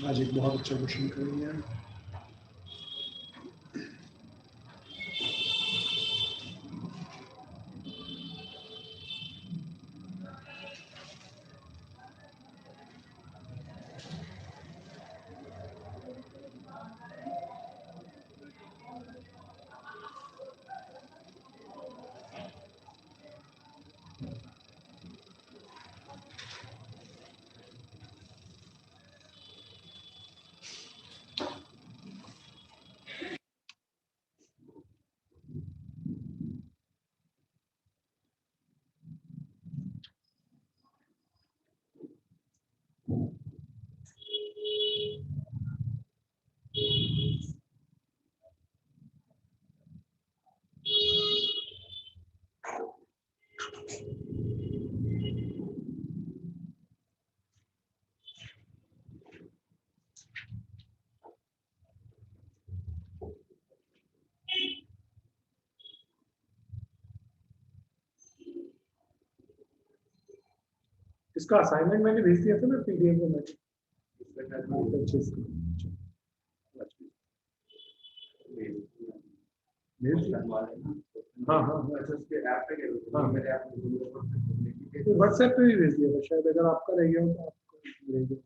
आज एक बहुत अच्छा क्वेश्चन करेंगे। इसका असाइनमेंट मैंने भेज दिया था ना पीडीएफ में। हाँ हाँ व्हाट्सएप पे भी भेज दिया था शायद, अगर आपका रह गया हो तो आपको भेज दिया।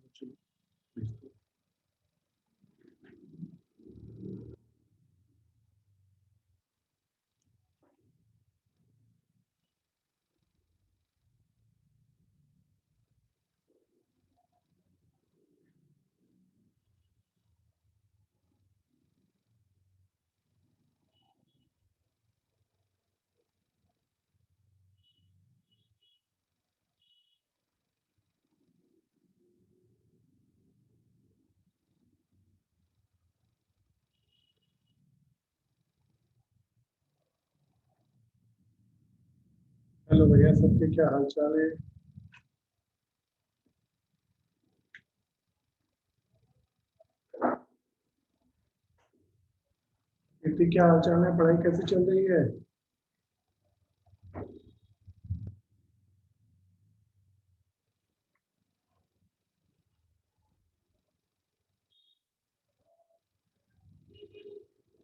हेलो भैया, सबके क्या हाल चाल है? कीर्ति, क्या हाल चाल है? पढ़ाई कैसी चल रही है?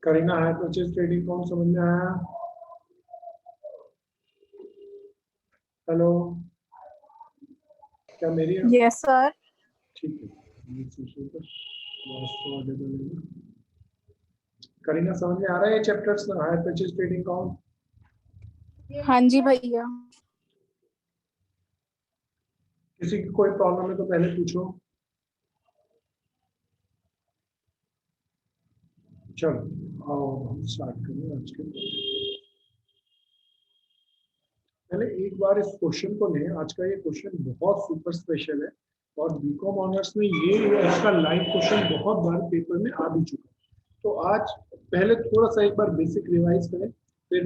करीना, हायर परचेज ट्रेडिंग कौन समझ में आया? हेलो, क्या मेरी? Yes sir. ठीक है। करीना, समझ में आ रहा है ये चैप्टर्स, हायर परचेज ट्रेडिंग कौन? हाँ जी भैया। किसी की कोई प्रॉब्लम है तो पहले पूछो। चलो आओ हम स्टार्ट करें आज के। पहले एक बार इस क्वेश्चन को लें। आज का ये क्वेश्चन बहुत सुपर स्पेशल है और बीकॉम ऑनर्स में ये इसका लाइव क्वेश्चन बहुत बार पेपर में आ भी चुका है। तो आज पहले थोड़ा सा एक बार बेसिक रिवाइज करें, फिर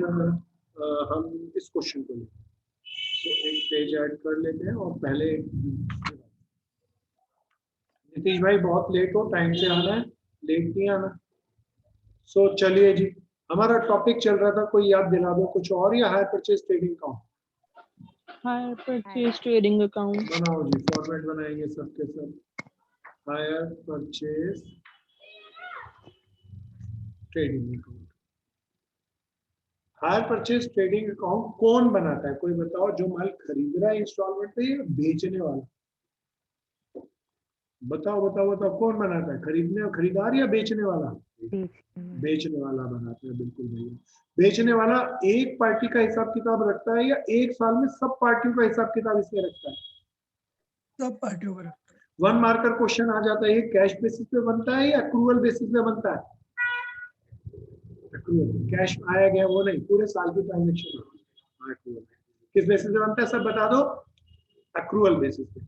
हम इस क्वेश्चन को लें। तो एक पेज ऐड कर लेते हैं और पहले नीतीश भाई बहुत लेट हो, टाइम से आना है, लेट नहीं आना। सो चलिए जी, हमारा टॉपिक चल रहा था, कोई याद दिला दो कुछ और, या higher purchase trading account? Higher purchase trading account बनाओ जी, फॉर्मेट बनाएंगे सबके सब। Higher purchase trading account. Higher purchase trading account कौन बनाता है? कोई बताओ, जो माल खरीद रहा है इंस्टॉलमेंट पे या बेचने वाला? बताओ बताओ बताओ, कौन बनाता है? खरीदार या बेचने वाला? बेचने वाला बनाता है, बिल्कुल भैया। बेचने वाला एक पार्टी का हिसाब किताब रखता है या एक साल में सब पार्टियों का हिसाब किताब इसमें रखता है? सब पार्टियों पर। वन मार्कर क्वेश्चन आ जाता है, ये कैश बेसिस पे बनता है या अक्रूवल बेसिस पे बनता है? कैश आया गया वो नहीं, पूरे साल की ट्रांजेक्शन। किस बेसिस पे बनता है सब बता दो? अक्रूवल बेसिस पे।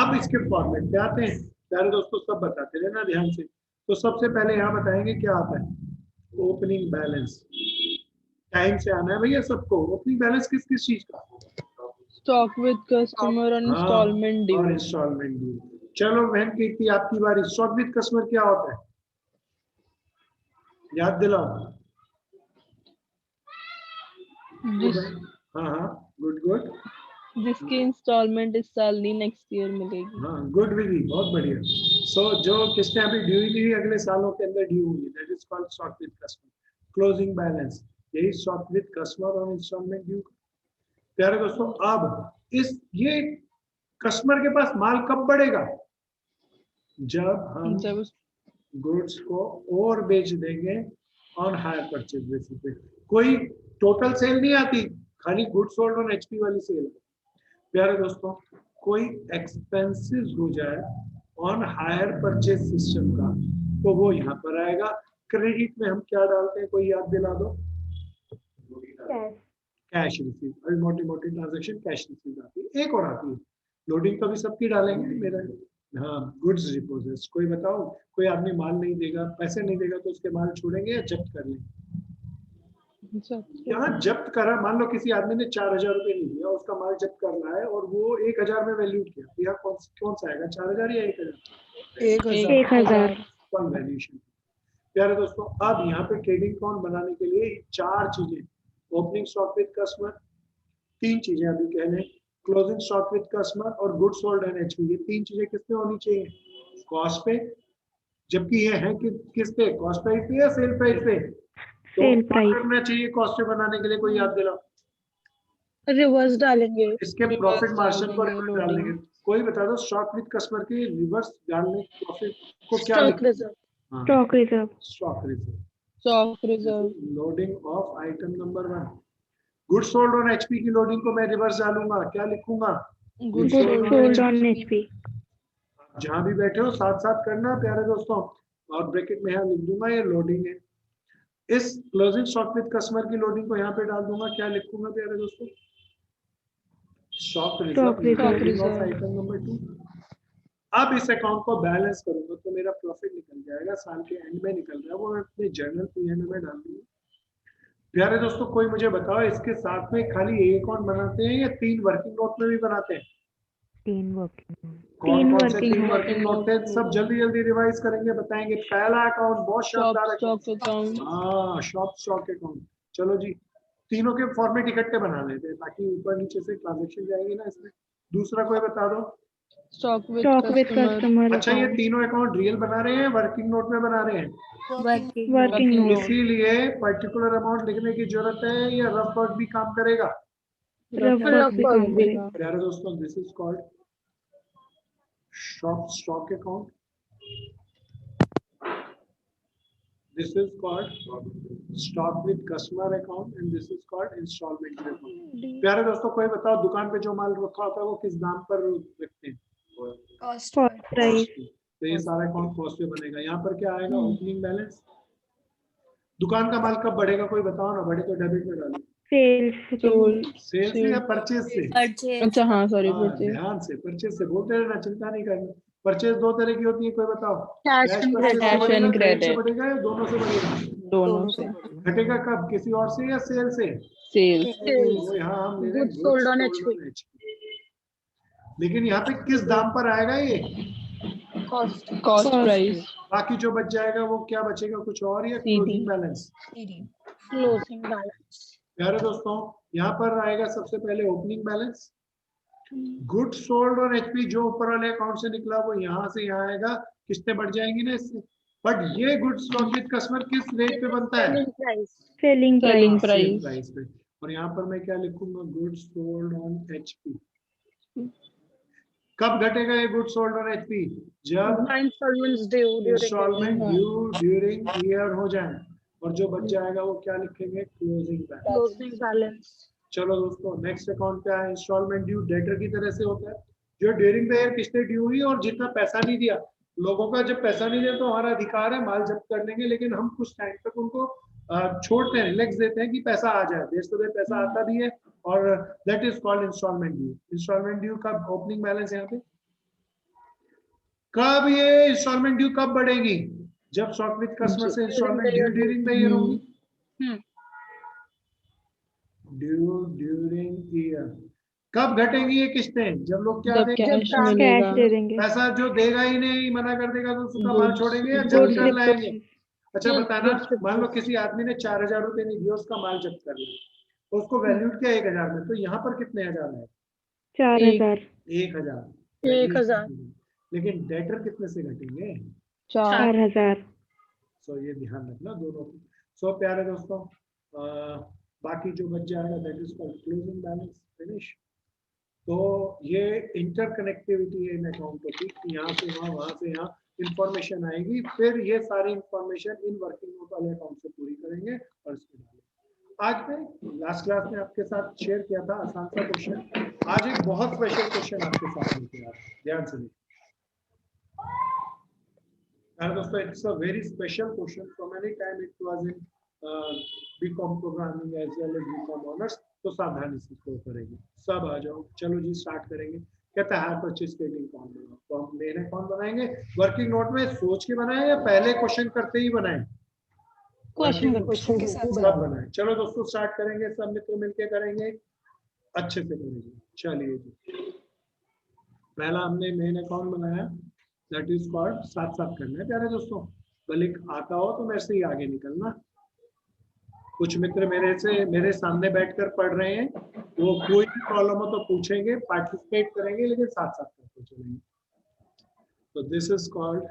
अब इसके फॉर्मेट पे आते हैं प्यारे दोस्तों, सब बताते रहना ध्यान से। तो सबसे पहले यहाँ बताएंगे क्या आता है। ओपनिंग बैलेंस, टाइम से आना है भैया सबको। ओपनिंग बैलेंस किस किस चीज का? स्टॉक विद कस्टमर और इंस्टॉलमेंट ड्यू। और इंस्टॉलमेंट ड्यू। चलो बहन कीर्ति, आपकी बारी। स्टॉक विद कस्टमर क्या होता है? याद दिलाओ। हाँ हाँ, गुड गुड। जिसकी इंस्टॉलमेंट इस साल नहीं नेक्स्ट ईयर मिलेगी। हाँ गुड विधि, बहुत बढ़िया। जो किस्तें अभी ड्यू ही नहीं अगले सालों के अंदर ड्यू होंगी, that is called stock with customer. Closing balance, यही स्टॉक विद कस्टमर और इंस्टॉलमेंट ड्यू। प्यारे दोस्तों, अब ये कस्टमर के पास माल कब बढ़ेगा? जब हम जब उस गुड्स को और बेच देंगे ऑन हायर परचेज बेसिस पे। कोई टोटल सेल नहीं आती, खाली गुड्स सोल्ड ऑन एचपी वाली सेल। प्यारे दोस्तों, कोई एक्सपेंसेस हो जाए ऑन हायर परचेज सिस्टम का, तो वो यहाँ पर आएगा। क्रेडिट में हम क्या डालते हैं, कोई याद दिला दो? Cash receive. अभी मोटी मोटी ट्रांजेक्शन कैश रिसीव आती है। एक और आती है लोडिंग, तो भी सबकी डालेंगे मेरा। हाँ, गुड्स डिपोजिट्स। कोई बताओ, कोई आदमी माल नहीं देगा, पैसे नहीं देगा, तो उसके माल छोड़ेंगे या जब्त कर लेंगे? यहाँ जब्त करा, मान लो किसी आदमी ने 4000 रुपए नहीं दिया, उसका माल जब्त करना है और वो 1000 में वैल्यूड किया, यहाँ कौन सा आएगा, 4000 या 1000? 1000। वैल्यूएशन। प्यारे दोस्तों, अब यहाँ पे ट्रेडिंग अकाउंट बनाने के लिए 4 चीजें, ओपनिंग स्टॉक विद कस्टमर, 3 चीजें अभी कह लें, क्लोजिंग स्टॉक विद कस्टमर और गुड्स सोल्ड एंड एचपी। ये 3 चीजें किस पे होनी चाहिए? कॉस्ट पे। जबकि ये है कि किस पे, कॉस्ट प्राइस पे या सेल प्राइस पे? तो क्या करना चाहिए कॉस्ट पे बनाने के लिए, कोई याद दिलाओ? रिवर्स डालेंगे, इसके प्रॉफिट मार्जिन को रिवर्स डाल देंगे। कोई बता दो, स्टॉक विद कस्टमर के रिवर्स डालने प्रॉफिट को क्या लिखते हैं? Stock reserve. Stock reserve. Stock reserve. Loading of item number 1। Goods sold on HP की लोडिंग को मैं रिवर्स डालूंगा, क्या लिखूंगा? Goods sold on HP. जहां भी बैठे हो साथ साथ करना प्यारे दोस्तों, और ब्रैकेट में यहाँ लिख दूंगा ये लोडिंग है। इस क्लोजिंग स्टॉक विद कस्टमर की लोडिंग को यहाँ पे डाल दूंगा, क्या लिखूंगा प्यारे दोस्तों? Stock reserve of item number 2। अब इस अकाउंट को बैलेंस करूंगा तो मेरा प्रॉफिट निकल जाएगा, साल के एंड में निकल रहा है, वो मैं अपने जर्नल P&L में डाल दूंगा। प्यारे दोस्तों, कोई मुझे बताओ, इसके साथ में खाली एक अकाउंट बनाते हैं या 3 वर्किंग नोट में भी बनाते हैं? 3 वर्किंग। कौन कौन से 3 वर्किंग नोट थे? सब जल्दी जल्दी रिवाइज करेंगे, बताएंगे। पहला अकाउंट बहुत शानदार अकाउंट। हाँ, शॉप स्टॉक अकाउंट। चलो जी, तीनों के फॉर्मेट इकट्ठे बना लेते हैं ताकि ऊपर नीचे से ट्रांजेक्शन जाएगी ना इसमें। दूसरा कोई बता दो। Stock with customer. अच्छा, ये तीनों अकाउंट रियल बना रहे हैं, वर्किंग नोट में बना रहे हैं? Working note. इसीलिए पर्टिकुलर अमाउंट लिखने की जरूरत है या रफ वर्क भी काम करेगा? प्यारे दोस्तों, this is called shop stock account, this is called stock with customer account and this is called installment account। प्यारे दोस्तों, कोई बताओ, दुकान पे जो माल रखा होता है वो किस दाम पर रखते हैं? Cost price. तो ये सारा अकाउंट कॉस्ट पे बनेगा। यहाँ पर क्या आएगा? Opening balance. दुकान का माल कब बढ़ेगा, कोई बताओ ना, बढ़े तो डेबिट में डालो। सेल्स से या परचेज से? अच्छा हाँ, सॉरी, ध्यान से, परचेज से बोलते रहना, चिंता नहीं करनी। परचेज 2 तरह की होती है, कोई बताओ? Cash and credit. बढ़ेगा या दोनों से बढ़ेगा? दोनों से। घटेगा कब, किसी और से या सेल से? सेल्स। यहाँ हम ले रहे हैं सोल्ड ऑन एचपी। लेकिन यहाँ पे किस दाम पर आएगा ये? Cost price. बाकी जो बच जाएगा वो क्या बचेगा, कुछ और या क्लोजिंग बैलेंस? Closing balance. प्यारे दोस्तों, यहाँ पर आएगा सबसे पहले ओपनिंग बैलेंस। गुड्स सोल्ड और एचपी जो ऊपर वाले अकाउंट से निकला वो यहाँ से यहाँ आएगा, किस्तें बढ़ जाएंगी ना इससे। बट ये गुड्स स्टॉक विद कस्टमर किस रेट पे बनता है? सेलिंग प्राइस पे। और यहाँ पर मैं क्या लिखूंगा? Goods sold on HP. कब घटेगा ये गुड्स सोल्ड ऑन एचपी? जब इंस्टॉलमेंट ड्यू ड्यूरिंग ईयर हो जाए, और जो बच जाएगा वो क्या लिखेंगे? Closing balance. चलो दोस्तों, नेक्स्ट अकाउंट क्या है? इंस्टॉलमेंट ड्यू डेटर की तरह से होता है, जो ड्यूरिंग द ईयर किस्तें ड्यू हुई और जितना पैसा नहीं दिया लोगों का, जब पैसा नहीं दिया तो हमारा अधिकार है, माल जब्त कर लेंगे, लेकिन हम कुछ टाइम तक उनको छोड़ते हैं, रिलैक्स देते हैं कि पैसा आ जाए। देर से देर पैसा आता भी है, और that is called instalment due. Instalment due का ओपनिंग बैलेंस यहाँ पे। कब ये इंस्टॉलमेंट ड्यू कब बढ़ेगी? जब स्टॉक विद कस्टमर से instalment due during the year होगी। Due during year. कब घटेंगी ये किस्तें? जब लोग क्या देंगे? पैसा जो देगा ही नहीं, मना कर देगा, तो उसका माल छोड़ेंगे या जब्त कर लाएंगे? अच्छा बताना, मान लो किसी आदमी ने 4000 रुपए नहीं दिया, उसका माल जब्त कर लिया, तो उसको वैल्यूड क्या 1000 में, तो यहाँ पर कितने हजार है? 4000। 1000। लेकिन डेटर कितने से घटेंगे? 4,000। सो ये ध्यान रखना दोनों को। सो प्यारे दोस्तों, बाकी जो बच जाएगा that is called closing balance, finish. तो ये इंटरकनेक्टिविटी है इन अकाउंटों की, यहाँ से वहाँ से यहाँ इंफॉर्मेशन आएगी, फिर ये सारी इंफॉर्मेशन इन वर्किंग नोट वाले अकाउंट से पूरी करेंगे और इसमें डालेंगे। आज मैं लास्ट क्लास में आपके साथ शेयर किया था आसान सा क्वेश्चन, आज एक बहुत स्पेशल क्वेश्चन आपके साथ लेके आ रहा हूं, ध्यान से देखिए। दोस्तों, it's a very special question, so many time it was in BCom programming as well as BCom honours, तो सावधानी से इसको करेंगे। सब आ जाओ, चलो जी स्टार्ट करेंगे। कहता है परचेज स्टेटमेंट कौन बनाओ, तो हम लेने कौन बनाएंगे? वर्किंग नोट में सोच के बनाए या पहले क्वेश्चन करते ही बनाए? क्वेश्चन के साथ सब बनाए। चलो दोस्तों स्टार्ट करेंगे, सब मित्र मिलके करेंगे, अच्छे से करेंगे। चलिए जी, पहला हमने मेन अकाउंट बनाया, दैट इज कॉल्ड, साथ साथ करना है प्यारे दोस्तों, भले आता हो तो मेरे से ही आगे निकलना। कुछ मित्र मेरे सामने बैठकर पढ़ रहे हैं, वो कोई भी प्रॉब्लम हो तो पूछेंगे, पार्टिसिपेट करेंगे, लेकिन साथ साथ करते चलेंगे। तो this is called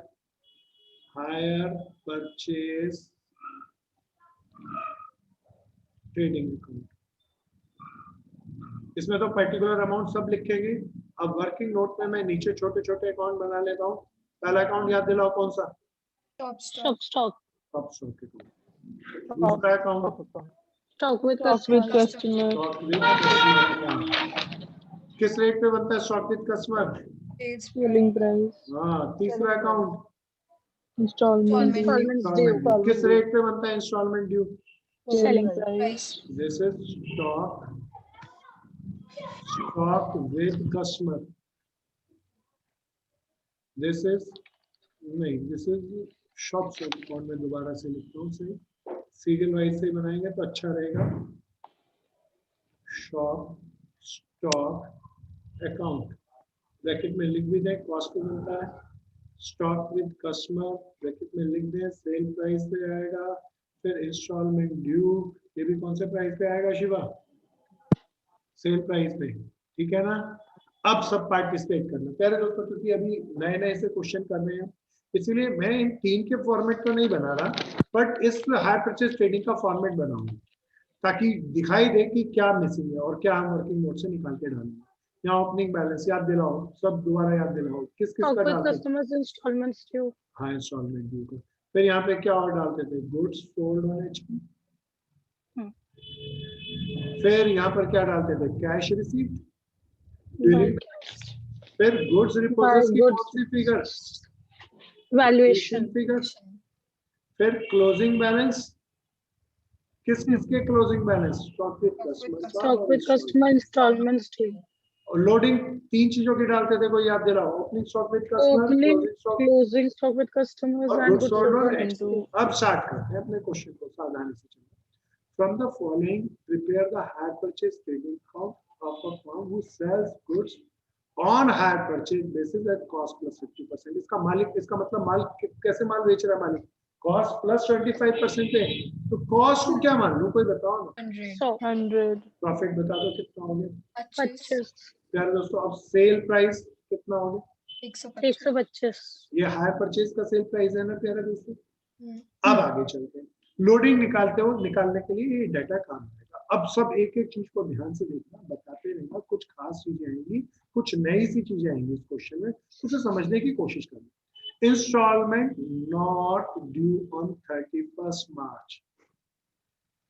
higher purchase trading account. इसमें तो पर्टिकुलर अमाउंट सब लिखेंगे। अब वर्किंग नोट में मैं नीचे छोटे छोटे अकाउंट बना लेता हूँ। पहला अकाउंट याद दिलाओ कौन सा? टॉप स्टॉक दूसरा अकाउंट स्टॉक विद कस्टमर। किस रेट पे बनता है stock with customer? Selling price. हाँ। तीसरा अकाउंट इंस्टॉलमेंट ड्यू। किस रेट पे बनता है instalment due? Selling price. This is stock with customer. This is shop account में दोबारा से लिखता हूँ, सही सीरियल वाइज से बनाएंगे तो अच्छा रहेगा। शॉप स्टॉक अकाउंट ब्रैकेट में लिख भी दें, कॉस्ट पे बनता है। स्टॉक विद कस्टमर ब्रैकेट में लिख दें, सेल प्राइस पे आएगा, फिर इंस्टॉलमेंट ड्यू, ये भी कौन से प्राइस पे आएगा शिवा? सेल प्राइस पे, ठीक है ना। अब सब पार्टिसिपेट करना प्यारे दोस्तों, क्योंकि अभी नए नए से क्वेश्चन कर रहे हैं, इसलिए मैं इन 3 के फॉर्मेट तो नहीं बना रहा, बट इस हायर परचेज ट्रेडिंग का फॉर्मेट बनाऊंगा ताकि दिखाई दे कि क्या मिसिंग है और क्या हम वर्किंग नोट से निकाल के डालेंगे। यहाँ ओपनिंग बैलेंस याद दिलाओ, सब दोबारा याद दिलाओ, किस किस का डालते थे? Customers instalments due. हाँ, इंस्टॉलमेंट ड्यू का। फिर यहाँ पे क्या और डालते थे? गुड्स सोल्ड होने चाहिए। फिर यहाँ पर क्या डालते थे? Cash received. फिर गुड्स रिपोर्ट्स की कौन सी फिगर? Valuation figure. फिर क्लोजिंग बैलेंस, किस के closing balance? Stock with customer instalments due. और लोडिंग 3 चीजों की डालते थे, कोई याद दिलाओ? Opening stock with customer, closing stock with customers and goods sold. अब स्टार्ट करते हैं अपने क्वेश्चन को, सावधानी से चलिए। From the following prepare the hire purchase trading account of a firm who sells goods on hire purchase basis at cost plus 50%। इसका मालिक, इसका मतलब माल कैसे माल बेच रहा है मालिक? कॉस्ट प्लस 25% है, तो कॉस्ट को क्या मान लो, कोई बताओ ना। 100। प्रॉफिट बता दो कितना हो गया? 25। प्यारे दोस्तों, अब सेल प्राइस कितना हो गया? 125। ये हायर परचेज का सेल प्राइस है ना प्यारे दोस्तों। अब आगे चलते हैं, लोडिंग निकालने के लिए ये डाटा काम आएगा। अब सब एक एक चीज को ध्यान से देखना, बताते रहना, कुछ खास चीजें आएंगी, कुछ नई सी चीजें आएंगी इस क्वेश्चन में, उसे समझने की कोशिश करना। इंस्टॉलमेंट नॉट ड्यू ऑन 31 मार्च।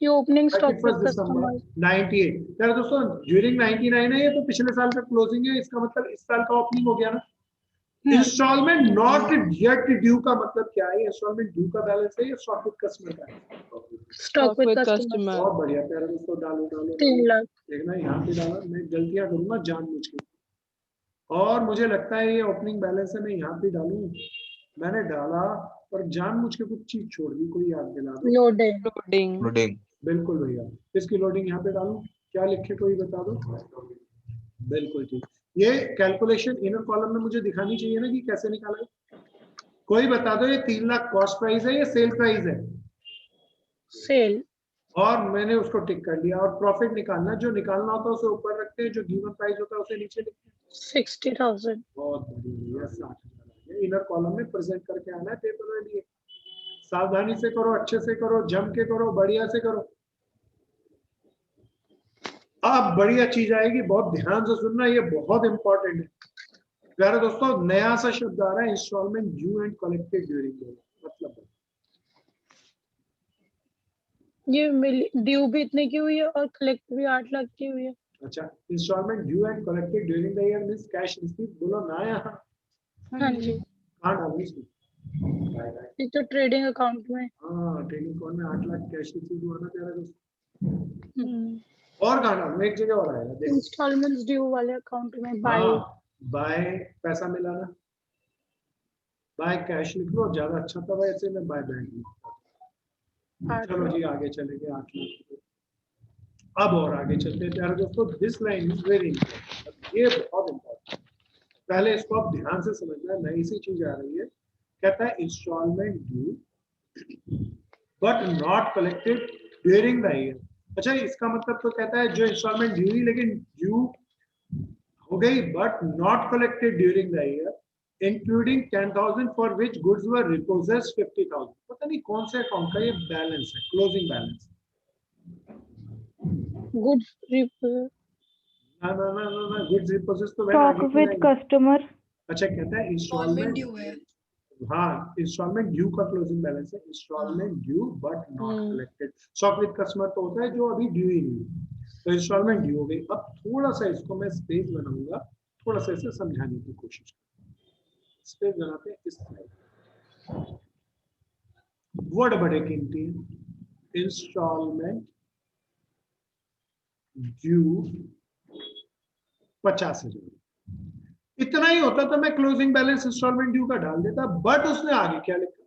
ये ओपनिंग स्टॉक विद कस्टमर 98। यार दोस्तों, ड्यूरिंग 99 है ये, तो पिछले साल का क्लोजिंग है, इसका मतलब इस साल का ओपनिंग हो गया ना। इंस्टॉलमेंट नॉट येट ड्यू का मतलब क्या है? इंस्टॉलमेंट ड्यू का बैलेंस है या स्टॉक विद कस्टमर का है? Stock with customer. बहुत बढ़िया प्यारे दोस्तों, डालो 3 लाख। देखना यहाँ पे डाला, मैं गलतियां करूंगा जानबूझ के, और मुझे लगता है ये ओपनिंग बैलेंस है, मैं यहाँ पे डालूं, मैंने डाला पर जानबूझ के कुछ चीज छोड़ दी, कोई याद दिला दो। लोडिंग। बिल्कुल भैया, इसकी लोडिंग यहाँ पे डालूं, क्या लिखे कोई बता दो? बिल्कुल ठीक। ये कैलकुलेशन इनर कॉलम में मुझे दिखानी चाहिए ना कि कैसे निकाला है। कोई बता दो, ये 3 लाख कॉस्ट प्राइस है या सेल प्राइस है? सेल। और मैंने उसको टिक कर लिया। और प्रॉफिट निकालना, जो निकालना होता है उसे ऊपर रखते हैं, जो गिवन प्राइस होता है उसे नीचे लिखते हैं। 60,000। बहुत बढ़िया, 60,000। इनर कॉलम में प्रेजेंट करके आना है पेपर में लिए। सावधानी से करो, अच्छे से करो, जम के करो, बढ़िया से करो। अब बढ़िया चीज आएगी, बहुत ध्यान से सुनना, ये बहुत इंपॉर्टेंट है प्यारे दोस्तों। नया सा शब्द आ रहा है, instalment due and collected during the year. मतलब ये ड्यू भी इतने की हुई है और कलेक्ट भी 8 लाख की हुई है। अच्छा, instalment due and collected during the year means cash receive. बोलो ना यहाँ, हाँ जी, कहाँ डालू इसमें? ये तो ट्रेडिंग अकाउंट में। हाँ, ट्रेडिंग अकाउंट में 8 लाख कैश रिसीव हुआ ना प्यारे दोस्तों। हम्म, और कहाँ डालू? एक जगह और आएगा, देखो। इंस्टॉलमेंट्स ड्यू वाले अकाउंट में बाय। हाँ, बाय पैसा मिला ना, बाय कैश लिख लो, ज्यादा अच्छा था वैसे में बाय बैंक लिखता। चलो जी आगे चलेंगे। 8 लाख। अब और आगे चलते हैं प्यारे दोस्तों। This line is very important, ये बहुत इंपॉर्टेंट। पहले इसको आप ध्यान से समझना है, नई सी चीज आ रही है। कहता है instalment due but not collected during the year. अच्छा, इसका मतलब तो कहता है जो इंस्टॉलमेंट ड्यू ही, लेकिन ड्यू हो गई but not collected during the year including 10,000 for which goods were repossessed 50,000। पता नहीं कौन से अकाउंट का ये बैलेंस है, क्लोजिंग बैलेंस। गुड्स ना ना ना ना ना, गुड्स रिपोजेस्ड तो स्टॉक विद कस्टमर। अच्छा, कहता है इंस्टॉलमेंट ड्यू है। हाँ, इंस्टॉलमेंट ड्यू का क्लोजिंग बैलेंस है, instalment due but not collected. Stock with customer तो होता है जो अभी ड्यू ही नहीं है, तो इंस्टॉलमेंट ड्यू हो गई। अब थोड़ा सा इसको मैं स्पेस बनाऊंगा, थोड़ा सा इसे समझाने की कोशिश करूंगा। स्पेस बनाते हैं इस साइड। वर्ड बड़े कीमती है। इंस्टॉलमेंट ड्यू 50,000, इतना ही होता तो मैं क्लोजिंग बैलेंस इंस्टॉलमेंट ड्यू का डाल देता। बट उसने आगे क्या लिखा,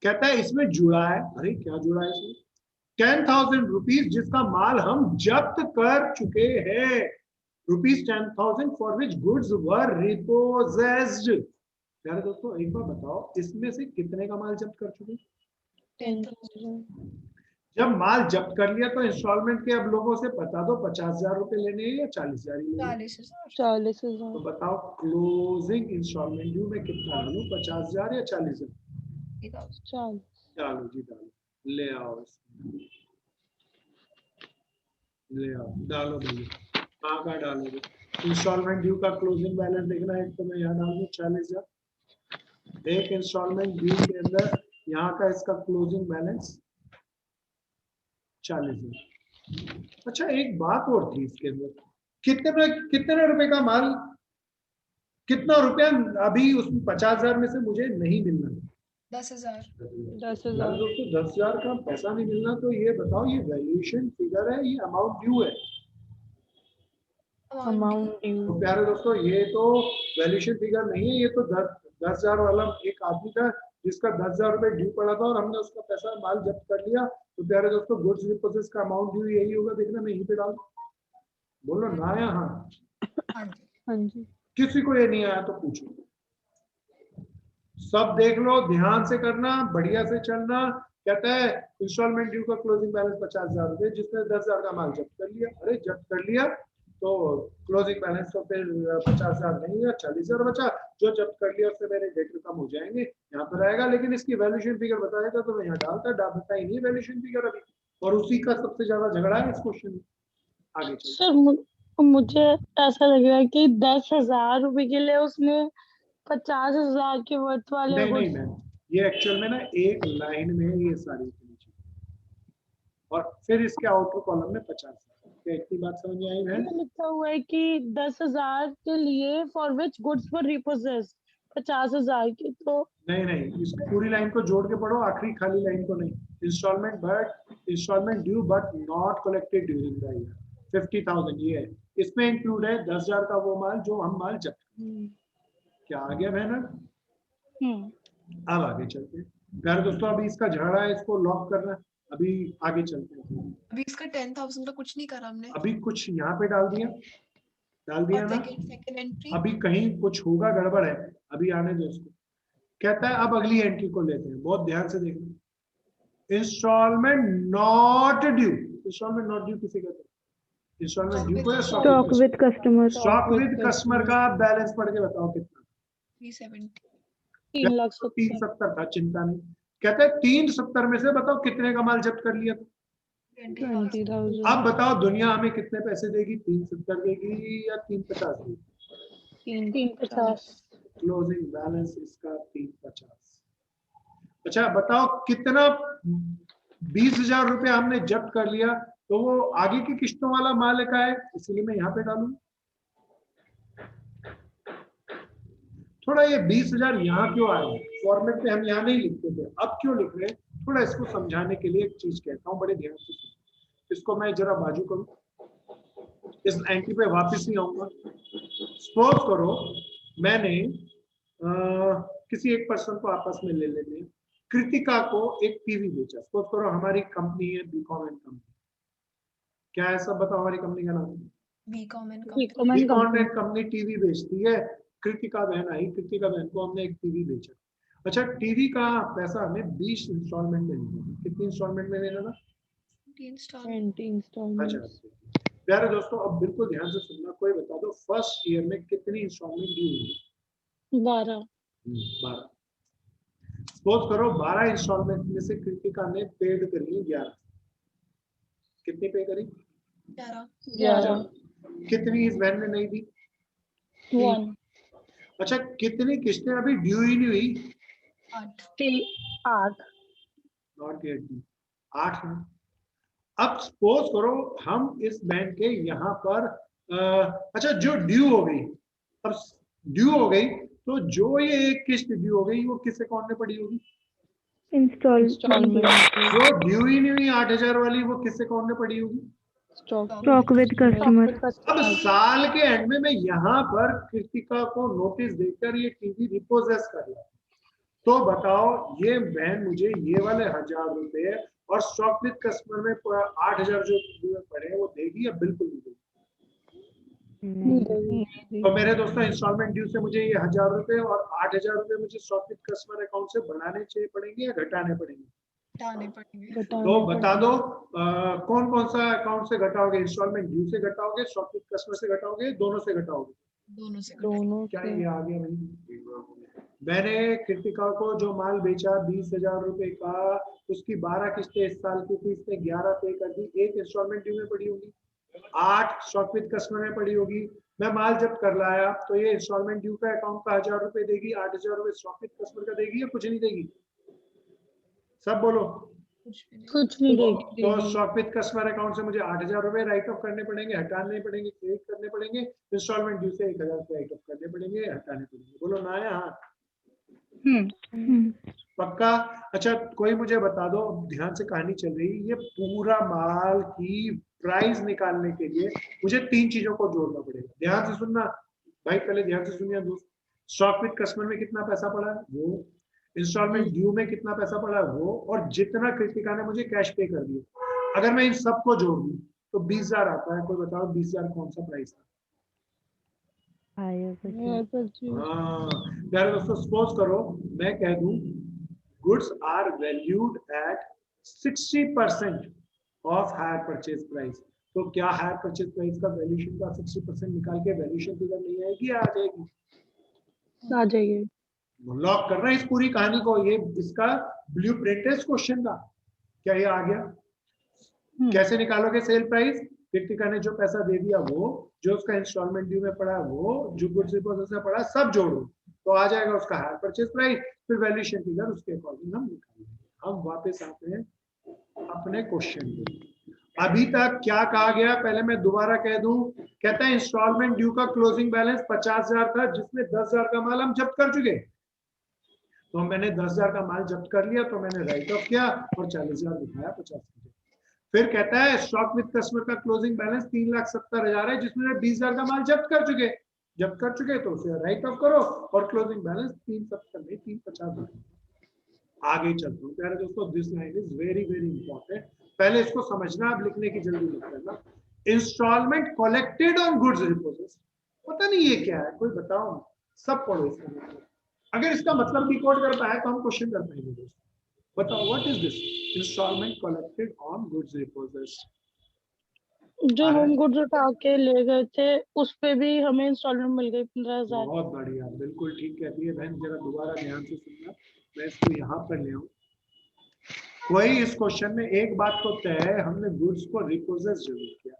कहता है इसमें जुड़ा है। अरे क्या जुड़ा है इसमें? 10,000 रुपीज जिसका माल हम जब्त कर चुके हैं। Rupees 10,000 for which goods were repossessed. यार दोस्तों एक बार बताओ, इसमें से कितने का माल जब्त कर चुके? 10,000। जब माल जब्त कर लिया तो इंस्टॉलमेंट के अब लोगों से बता दो 50,000 रुपए लेने हैं या 40,000 ही लेने हैं? 40,000। तो बताओ क्लोजिंग इंस्टॉलमेंट ड्यू में कितना डालूं, 50,000 या 40,000? 40। डालो जी डालो, ले आओ ले आओ, डालो भैया। कहाँ डालोगे? इंस्टॉलमेंट ड्यू का क्लोजिंग बैलेंस देखना है तो मैं यहाँ डाल दूँ 40,000। एक इंस्टॉलमेंट ड्यू के अंदर यहाँ का इसका क्लोजिंग बैलेंस 40,000। अच्छा, एक बात और थी इसके अंदर, कितने रुपए का माल, कितना रुपया अभी उस 50,000 में से मुझे नहीं मिलना? 10,000। 10,000। दोस्तों 10,000 का पैसा नहीं मिलना, तो ये बताओ ये वैल्यूएशन फिगर है, ये अमाउंट ड्यू है? अमाउंट तो ड्यू। प्यारे दोस्तों ये तो वैल्यूएशन फिगर नहीं है, ये तो 10,000 वाला एक आदमी था जिसका 10,000 रुपए ड्यू पड़ा था और हमने उसका पैसा माल जब्त कर लिया। तो प्यारे दोस्तों गुड्स रिपोजेस का अमाउंट ड्यू यही होगा, देखना मैं यहीं पे डाल, बोलो ना या हाँ? हाँ जी। किसी को ये नहीं आया तो पूछो, सब देख लो, ध्यान से करना, बढ़िया से चलना। कहता है इंस्टॉलमेंट ड्यू का क्लोजिंग बैलेंस 50,000 रुपए, जिसने 10,000 का माल जब्त कर लिया। अरे जब्त कर लिया तो क्लोजिंग बैलेंस तो फिर 50,000 नहीं है, 40,000 बचा। जो जब्त कर लिया उससे मेरे डेटर कम हो जाएंगे, यहाँ पर आएगा। लेकिन इसकी वैल्यूएशन फिगर बताया था तो मैं यहाँ डालता ही नहीं वैल्यूएशन फिगर अभी, और उसी का सबसे ज्यादा झगड़ा है इस क्वेश्चन में। आगे चलो। सर मुझे ऐसा लग रहा है कि 10,000 रुपए के लिए उसने 50,000 के वर्थ वाले नहीं गुड्स। नहीं मैम, ये एक्चुअल में ना एक लाइन में ये सारी चीजें, और फिर इसके आउटर कॉलम में 50,000। क्या इतनी बात समझ में आई है? लिखा हुआ है कि 10,000 के लिए for which goods were repossessed 50,000 की। तो नहीं नहीं, इस पूरी लाइन को जोड़ के पढ़ो, आखिरी खाली लाइन को नहीं। Instalment due but not collected during the year 50,000, ये है। इसमें इंक्लूड है 10,000 का वो माल जो हम माल जब्त। क्या आ गया बहना? अब आगे चलते हैं प्यारे दोस्तों, अभी इसका झगड़ा है, इसको लॉक करना। अभी आगे चलते हैं। अभी इसका 10,000 का कुछ नहीं करा हमने। अभी कुछ यहाँ पे डाल दिया ना। सेकंड एंट्री अभी कहीं कुछ होगा, गड़बड़ है, अभी आने दो उसको। कहता है अब अगली एंट्री को लेते हैं, बहुत ध्यान से देखना। Instalment not due. Instalment not due किसे कहते हैं? इंस्टॉलमेंट ड्यू को या stock with customer. Stock with customer का बैलेंस पढ़ के बताओ कितना? 370। 3,70,000 370 था, चिंता नहीं। कहते हैं 370 में से बताओ कितने का माल जब्त कर लिया था। 20,000 अब बताओ दुनिया हमें कितने पैसे देगी, 370 देगी या 350 देगी। 350। क्लोजिंग बैलेंस इसका 350। अच्छा बताओ कितना, 20,000 रुपया हमने जब्त कर लिया, तो वो आगे की किस्तों वाला माल का है, इसलिए मैं यहाँ पे डालू। थोड़ा ये 20,000 यहाँ क्यों आए, फॉर्मेट पे हम यहाँ नहीं लिखते थे, अब क्यों लिख रहे हैं, थोड़ा इसको समझाने के लिए एक चीज कहता हूँ, बड़े ध्यान से सुनो। इसको मैं जरा बाजू करूँ, इस एंटी पे वापस नहीं आऊंगा। सपोज करो मैंने किसी एक पर्सन को आपस में ले लेने, कृतिका को एक टीवी बेचा। सपोज करो हमारी कंपनी है बीकॉम एंड कंपनी। क्या है सब बताओ, हमारी कंपनी का नाम? BCom and BCom and company TV बेचती है। कृतिका बहन आई, कृतिका बहन को हमने एक टीवी बेचा। अच्छा टीवी का पैसा हमें 20 इंस्टॉलमेंट में लेना था। कितनी इंस्टॉलमेंट में लेना था? 20 अच्छा installments. प्यारे दोस्तों अब बिल्कुल ध्यान से सुनना, कोई बता दो फर्स्ट ईयर में कितनी इंस्टॉलमेंट ड्यू होगी? 12। 12। सपोज करो 12 इंस्टॉलमेंट में से कृतिका ने पेड करी 11। कितनी पे करी? 11। कितनी इस बहन ने नहीं दी? 1। अच्छा कितनी किस्तें अभी ड्यू ही नहीं हुई? 8। नॉट येट ड्यू, 8 है। अब सपोज करो हम इस बैंक के यहाँ पर अच्छा जो ड्यू हो गई, अब ड्यू हो गई तो जो ये एक किस्त ड्यू हो गई वो किस अकाउंट में पड़ी होगी? Installment. जो ड्यू ही नहीं हुई 8,000 वाली वो किस अकाउंट में पड़ी होगी? Stock with customer. अब साल के एंड में मैं यहाँ पर कृतिका को नोटिस देकर ये टीवी रिपोजेस कर लिया, तो बताओ ये बहन मुझे ये वाले 1,000 रुपए और स्टॉक विद कस्टमर में 8,000 जो पड़े वो देगी या बिल्कुल नहीं देगी? तो मेरे दोस्तों इंस्टॉलमेंट ड्यू से मुझे ये 1,000 रुपए और 8,000 रुपए मुझे स्टॉक विद कस्टमर अकाउंट से बढ़ाने चाहिए पड़ेंगे या घटाने पड़ेंगे? तो बता दो कौन कौन सा अकाउंट से घटाओगे? इंस्टॉलमेंट ड्यू से घटाओगे, स्टॉक विद कस्टमर से घटाओगे, दोनों से घटाओगे? दोनों क्या से। ये आ गया नहीं? मैंने कृतिका को जो माल बेचा 20,000 रुपए का, उसकी 12 किस्तें इस साल की थी, इसने 11 पे कर दी, एक इंस्टॉलमेंट ड्यू में पड़ी होगी, 8 स्टॉक विद कस्टमर में पड़ी होगी। मैं माल जब कर लाया तो ये इंस्टॉलमेंट ड्यू का अकाउंट का 1,000 रुपए देगी, 8,000 रुपए स्टॉक विद कस्टमर का देगी या कुछ नहीं देगी? सब बोलो। कुछ नहीं देगी। तो स्टॉक विद कस्टमर अकाउंट से मुझे 8,000 रुपए राइट ऑफ करने पड़ेंगे, हटाने पड़ेंगे, क्रेडिट करने पड़ेंगे। इंस्टॉलमेंट ड्यू से 1,000 रुपए राइट ऑफ करने पड़ेंगे, हटाने पड़ेंगे। बोलो ना या हाँ? पक्का? अच्छा कोई मुझे बता दो, ध्यान से कहानी चल रही, ये पूरा माल की प्राइस निकालने के लिए मुझे 3 चीजों को जोड़ना पड़ेगा। ध्यान से सुनना भाई, पहले ध्यान से सुनिए दोस्त। स्टॉक विद कस्टमर में कितना पैसा पड़ा है वो, इंस्टॉलमेंट ड्यू में कितना पैसा पड़ा है वो, और जितना कृतिका ने मुझे कैश पे कर दिया, अगर मैं इन सबको जोड़ दूं तो 20,000 आता है। कोई बताओ 20,000 कौन सा प्राइस था? यार दोस्तों सपोज करो मैं कह दूं goods are valued at 60% of hire purchase price, तो क्या हायर परचेज प्राइस का वैल्यूएशन का 60% निकाल के वैल्यूएशन फिगर नहीं आएगी या आ जाएगी? आ जाएगी। लॉक कर रहे हैं इस पूरी कहानी को, ये इसका ब्लूप्रिंट है इस क्वेश्चन का। क्या ये आ गया? कैसे निकालोगे सेल प्राइस? कृतिका ने जो पैसा दे दिया वो, जो उसका इंस्टॉलमेंट ड्यू में पड़ा वो, जो गुड्स रिपोर्ट में पड़ा, सब जोड़ो तो आ जाएगा उसका हायर परचेज प्राइस, फिर वैल्यूएशन फिगर उसके अकॉर्डिंग हम निकालेंगे। हम वापस आते हैं अपने क्वेश्चन पे। अभी तक क्या कहा गया पहले मैं दोबारा कह दूं। कहता है इंस्टॉलमेंट ड्यू का क्लोजिंग बैलेंस 50,000 था, जिसमें 10,000 का माल हम जब्त कर चुके। तो मैंने 10,000 का माल जब्त कर लिया, तो मैंने राइट ऑफ किया और 40,000 दिखाया 50,000। फिर कहता है स्टॉक विद कस्टमर का क्लोजिंग बैलेंस 3,70,000 है, जिसमें 20,000 का माल जब्त कर चुके तो उसे राइट ऑफ करो और क्लोजिंग बैलेंस 370 में 350 आगे चलते हैं प्यारे दोस्तों। This line is very very important, पहले इसको समझना, अब लिखने की जल्दी मत करना। Instalment collected on goods reports, पता नहीं ये क्या है, कोई बताओ, सब पढ़ो इसका मतलब। अगर इसका मतलब डिकोड कर पाए तो हम क्वेश्चन कर पाएंगे दोस्तों। बताओ what is this? Instalment collected on goods reports. जो आ रहा हम है? गुड्स उठा के ले गए थे उस पे भी हमें इंस्टॉलमेंट मिल गई 15,000। बहुत बढ़िया, बिल्कुल ठीक कहती है बहन। जरा दोबारा ध्यान से सुनना, मैं इसको यहाँ पर ले आऊं। कोई इस क्वेश्चन में एक बात तो तय है, हमने गुड्स को रिपोजेस जरूर किया।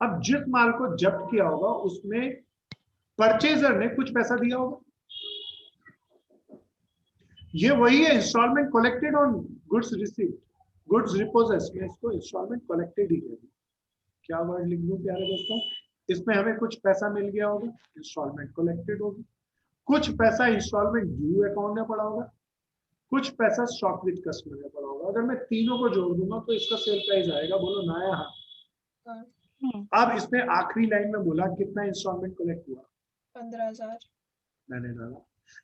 अब जिस माल को जब्त किया होगा उसमें परचेजर ने कुछ पैसा दिया होगा। ये वही है installment collected on goods received, goods repossessed में इसको इंस्टॉलमेंट कलेक्टेड ही कहते हैं। क्या वर्ड लिख दूं प्यारे दोस्तों? इसमें हमें कुछ पैसा मिल गया होगा, इंस्टॉलमेंट कलेक्टेड होगी। कुछ पैसा इंस्टॉलमेंट ड्यू अकाउंट में पड़ा होगा, कुछ पैसा स्टॉक विद कस्टमर में पड़ा होगा। अगर मैं तीनों को जोड़ दूंगा तो इसका सेल प्राइस आएगा। बोलो ना यहाँ। हाँ, अब इसमें आखिरी लाइन में बोला कितना इंस्टॉलमेंट कलेक्ट हुआ, 15,000। मैंने डाला।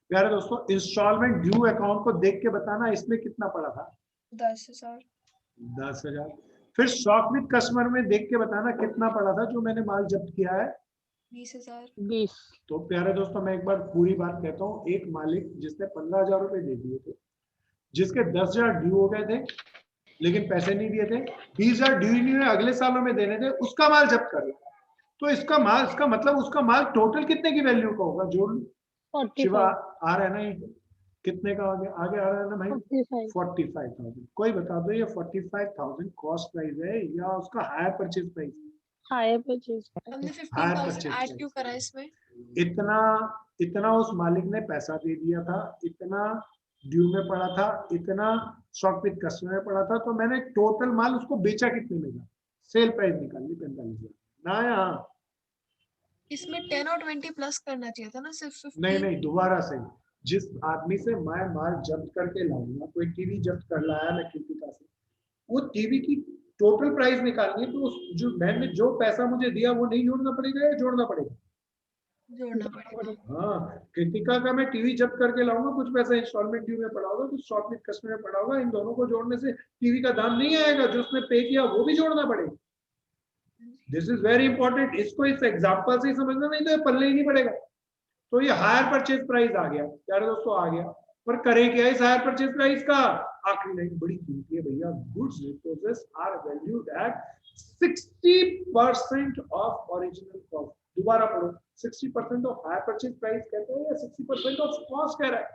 प्यारे दोस्तों, इंस्टॉलमेंट ड्यू अकाउंट को देख के बताना इसमें कितना पड़ा था, 10,000। 10,000। फिर स्टॉक विद कस्टमर में देख के बताना कितना पड़ा था जो मैंने माल जब्त किया है, 20,000। 20। तो प्यारे दोस्तों मैं एक बार पूरी बात कहता हूँ। एक मालिक जिसने 15,000 रुपए दे दिए थे, जिसके 10,000 ड्यू हो गए थे लेकिन पैसे नहीं दिए थे, 20,000 ड्यू नहीं हुए, अगले सालों में देने थे, उसका माल जब्त कर लिया। तो इसका माल, इसका मतलब उसका माल टोटल कितने की वैल्यू का होगा? जोड़ लो। शिवा 45। आ रहा है ना ये? कितने का आगे आगे आ रहा है ना भाई? 45। 45,000। कोई बता दो ये 45,000 कॉस्ट प्राइस है या उसका higher purchase price? Hire purchase. हमने हायर 15,000 परचेज ऐड क्यों प्राइस। करा इसमें? इतना इतना उस मालिक ने पैसा दे दिया था, इतना ड्यू में पड़ा था, इतना स्टॉक विद कस्टमर में पड़ा था, तो मैंने टोटल माल उसको बेचा कितने में था, सेल प्राइस निकाल ली 45,000 ना। यहाँ इसमें 10 और 20 प्लस करना चाहिए था ना, सिर्फ 15। नहीं नहीं, दोबारा से। जिस आदमी से मैं माल जब्त करके लाऊंगा, कोई टीवी जब्त कर लाया मैं कृतिका से, वो टीवी की टोटल प्राइस निकालनी है, तो उस जो मैंने जो पैसा मुझे दिया वो नहीं जोड़ना पड़ेगा या जोड़ना पड़ेगा? जोड़ना पड़ेगा। हाँ, कृतिका का मैं टीवी जब्त करके लाऊंगा, कुछ पैसा इंस्टॉलमेंट ड्यू में पड़ा होगा, कुछ स्टॉक विद कस्टमर में पड़ा होगा, इन दोनों को जोड़ने से टीवी का दाम नहीं आएगा, जो उसने पे किया वो भी जोड़ना पड़ेगा। दिस इज वेरी इंपॉर्टेंट, इसको इस एग्जांपल से ही समझना, नहीं तो ये पल्ले ही नहीं पड़ेगा। तो ये हायर परचेज प्राइस आ गया प्यारे दोस्तों, आ गया। पर करें क्या इस हायर परचेज प्राइस का? आखिरी लाइन बड़ी कीमती है भैया। Goods repossessed are valued at 60% of original cost. दोबारा पढ़ो, 60% ऑफ हायर परचेज प्राइस कहते हैं या 60% ऑफ कॉस्ट कह रहा है?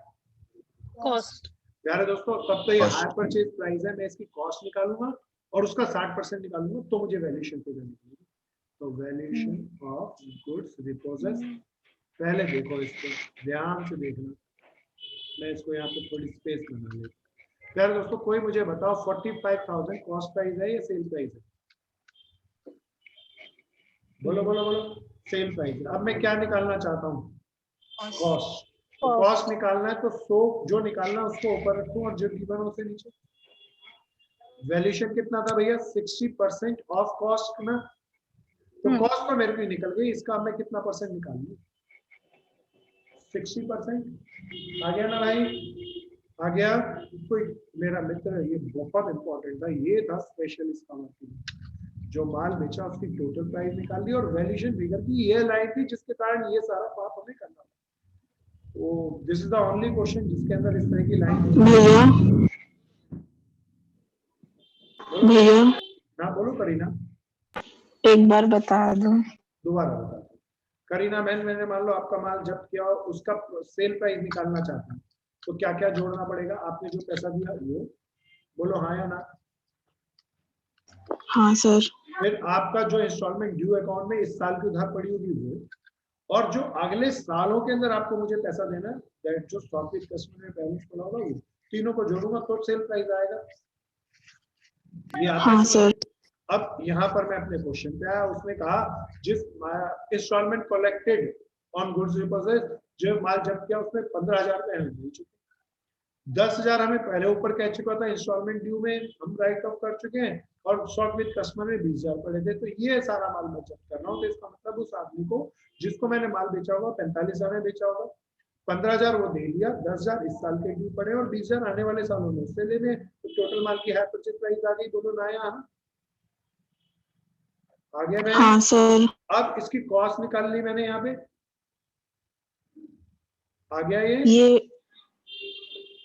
कॉस्ट। प्यारे दोस्तों, तब तो ये हायर परचेज प्राइस है, मैं इसकी कॉस्ट निकालूंगा और उसका 60% निकालूंगा तो मुझे वैल्यूएशन पे मिलेगी। तो वैल्यूएशन ऑफ गुड्स रिपोजेस, पहले देखो इसको ध्यान से देखना। मैं इसको यहाँ पे थोड़ी स्पेस बना लेता। प्यारे दोस्तों, कोई मुझे बताओ 45,000 कॉस्ट प्राइस है या सेल प्राइस है? बोलो बोलो बोलो। सेल प्राइस है। अब मैं क्या निकालना चाहता हूँ? कॉस्ट। कॉस्ट निकालना है तो 100 जो निकालना है उसको ऊपर रखो और जो गिवन है उसे नीचे। वैल्यूएशन कितना था भैया? 60% ऑफ कॉस्ट ना। तो कॉस्ट तो मेरे को निकल गई, इसका मैं कितना परसेंट निकालूं? 60%। आ गया ना भाई? आ गया? कोई मेरा मित्र है, ये बहुत इंपॉर्टेंट था, ये था स्पेशल इसका मतलब। जो माल बेचा उसकी टोटल प्राइस निकाल ली और वैल्यूएशन फिगर की ये लाइन थी जिसके कारण ये सारा पाप हमें करना था। तो this is the only question जिसके अंदर इस तरह की लाइन। भैया ना बोलो करीना, एक बार बता दो। दोबारा बता दो। करीना बहन, मैंने मान लो आपका माल जब्त किया और उसका सेल प्राइस निकालना चाहता हूँ, तो क्या क्या जोड़ना पड़ेगा? आपने जो पैसा दिया वो, बोलो हाँ या ना। हाँ सर। फिर आपका जो इंस्टॉलमेंट ड्यू अकाउंट में इस साल की उधार पड़ी होगी वो, और जो अगले सालों के अंदर आपको मुझे पैसा देना है, दैट जो स्टॉक विद कस्टमर में बैलेंस पड़ा होगा वो, तीनों को जोड़ूंगा तो सेल प्राइस आएगा। ये आता है हाँ समझ? सर। अब यहाँ पर मैं अपने क्वेश्चन पे आया, उसने कहा जिस installment collected on goods repossessed, जो माल जब्त किया उसमें 15,000 रुपए हमें मिल चुके, 10,000 हमें पहले ऊपर कह चुका था, इंस्टॉलमेंट ड्यू में हम राइट ऑफ कर चुके हैं, और स्टॉक विद कस्टमर में 20,000 पड़े थे। तो ये सारा माल मैं जब्त कर रहा हूँ। तो इसका मतलब उस आदमी को जिसको मैंने माल बेचा होगा 45,000 में बेचा होगा, 15,000 वो दे दिया, 10,000 इस साल के ड्यू पड़े और 20,000 आने वाले सालों में उससे लेने। तो टोटल माल की हायर परचेज प्राइस आ गई। बोलो ना यहाँ? आ गया मैं? हाँ सर। अब इसकी कॉस्ट निकाल ली मैंने यहाँ पे, आ गया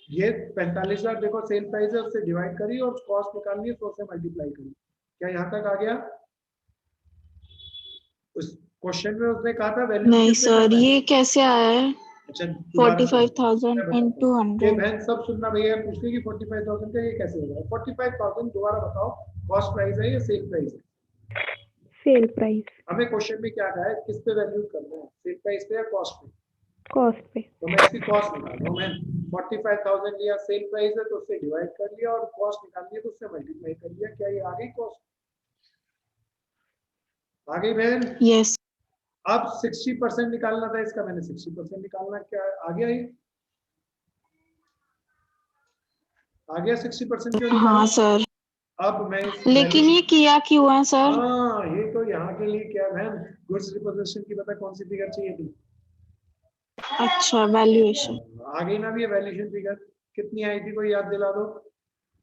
ये 45,000 देखो सेल प्राइस है, उससे डिवाइड करी और कॉस्ट निकाल ली, 100 से मल्टीप्लाई करी। क्या यहाँ तक आ गया? उस क्वेश्चन में उसने कहा था वैल्यू नहीं सर, ये कैसे आया है? अच्छा दोबारा सुनो। 45,000 मैं बताता into हूँ। ये 100। बहन सब सुनना भैया, पूछ ली कि 45,000 का ये कैसे होगा? 45,000 दोबारा बताओ, कॉस्ट प्राइस है या सेल प्राइस है? सेल प्राइस, हमें क्वेश्चन में क्या कहा है, किस पे वैल्यू करना है, सेल प्राइस पे या कॉस्ट पे? कॉस्ट पे। तो मैं इसकी कॉस्ट निकाल रहा हूँ। मैं 45,000 लिया, सेल प्राइस है तो उससे डिवाइड कर लिया, और कॉस्ट निकालनी है तो उससे मल्टीप्लाई कर लिया। क्या ये आ गई कॉस्ट? आ गई बहन? यस। अब 60% निकालना था इसका, मैंने 60% निकालना, क्या आ गया? ये आ गया 60% क्यों निकाला? हाँ सर, अब मैं इस लेकिन ये किया क्यों है सर? हाँ, ये तो यहाँ के लिए क्या है, गुड्स रिपोजिशन की पता कौन सी फिगर चाहिए थी? अच्छा, वैल्यूएशन। आ गई ना भी वैल्यूएशन फिगर? कितनी आई थी, कोई याद दिला दो?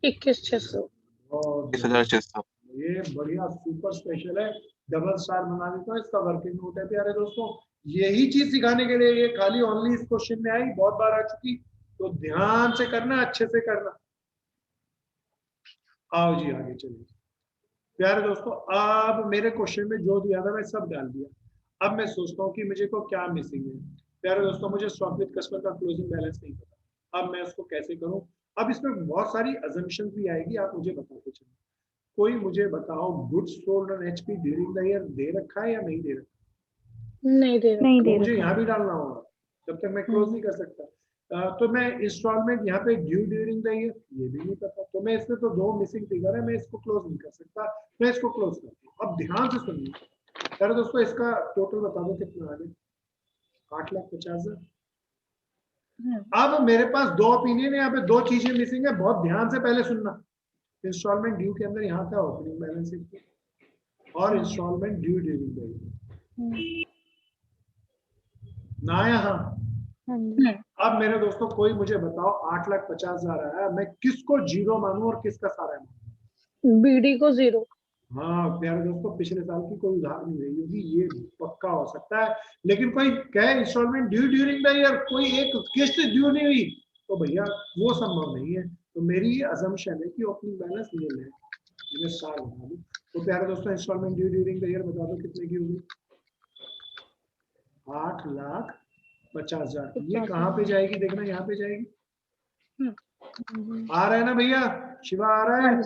21,600। और 21,600। ये बढ़िया सुपर स्पेशल है, डबल स्टार बना देता हूँ। इसका वर्किंग नोट है प्यारे दोस्तों। यही चीज सिखाने के लिए, ये खाली ओनली इस क्वेश्चन में आई, बहुत बार आ चुकी, तो ध्यान से करना, अच्छे से करना। आओ जी आगे चलिए प्यारे दोस्तों। अब मेरे क्वेश्चन में जो दिया था मैं सब डाल दिया। अब मैं सोचता हूँ कि मुझे को क्या मिसिंग है। प्यारे दोस्तों, मुझे स्टॉक विद कस्टमर का क्लोजिंग बैलेंस नहीं पता, अब मैं उसको कैसे करूँ? अब इसमें बहुत सारी अजम्पशन भी आएगी, आप मुझे बताते चलो। कोई मुझे बताओ, goods sold on HP during the year दे रखा है या नहीं दे रखा? नहीं दे रहा। नहीं तो दे मुझे रखा। यहाँ भी डालना होगा, जब तक मैं क्लोज नहीं कर सकता। तो मैं इंस्टॉलमेंट यहाँ पे ड्यू ड्यूरिंग द ईयर, ये भी नहीं पता, तो मैं इसमें तो दो मिसिंग फिगर है, मैं इसको क्लोज नहीं कर सकता, मैं इसको क्लोज करता हूँ। अब ध्यान से सुनिए यार दोस्तों, इसका टोटल बता दो कितना आ गया? 8,50,000। अब मेरे पास दो ओपिनियन है, यहाँ पे दो चीजें मिसिंग है, बहुत ध्यान से पहले सुनना। इंस्टॉलमेंट ड्यू के अंदर यहाँ का ओपनिंग बैलेंस और installment due during the year no, यहाँ। अब मेरे दोस्तों कोई मुझे बताओ, 8,50,000 आया, मैं किसको जीरो मानूं और किसका सारा मानूं? बीडी को 0। हाँ प्यारे दोस्तों, पिछले साल की कोई उधार नहीं रही होगी, ये पक्का हो सकता है। लेकिन कोई कहे installment due during the year, कोई एक किस्त ड्यू नहीं हुई, तो भैया वो संभव नहीं है। तो मेरी ये असम्पशन है कि ओपनिंग बैलेंस नील है, मैं स्टार बना दूं। तो प्यारे दोस्तों, installment due during the year बता दो कितने की होगी? 8,50,000। ये कहाँ पे जाएगी? देखना, यहाँ पे जाएगी। आ रहा है ना भैया? शिवा आ रहा है?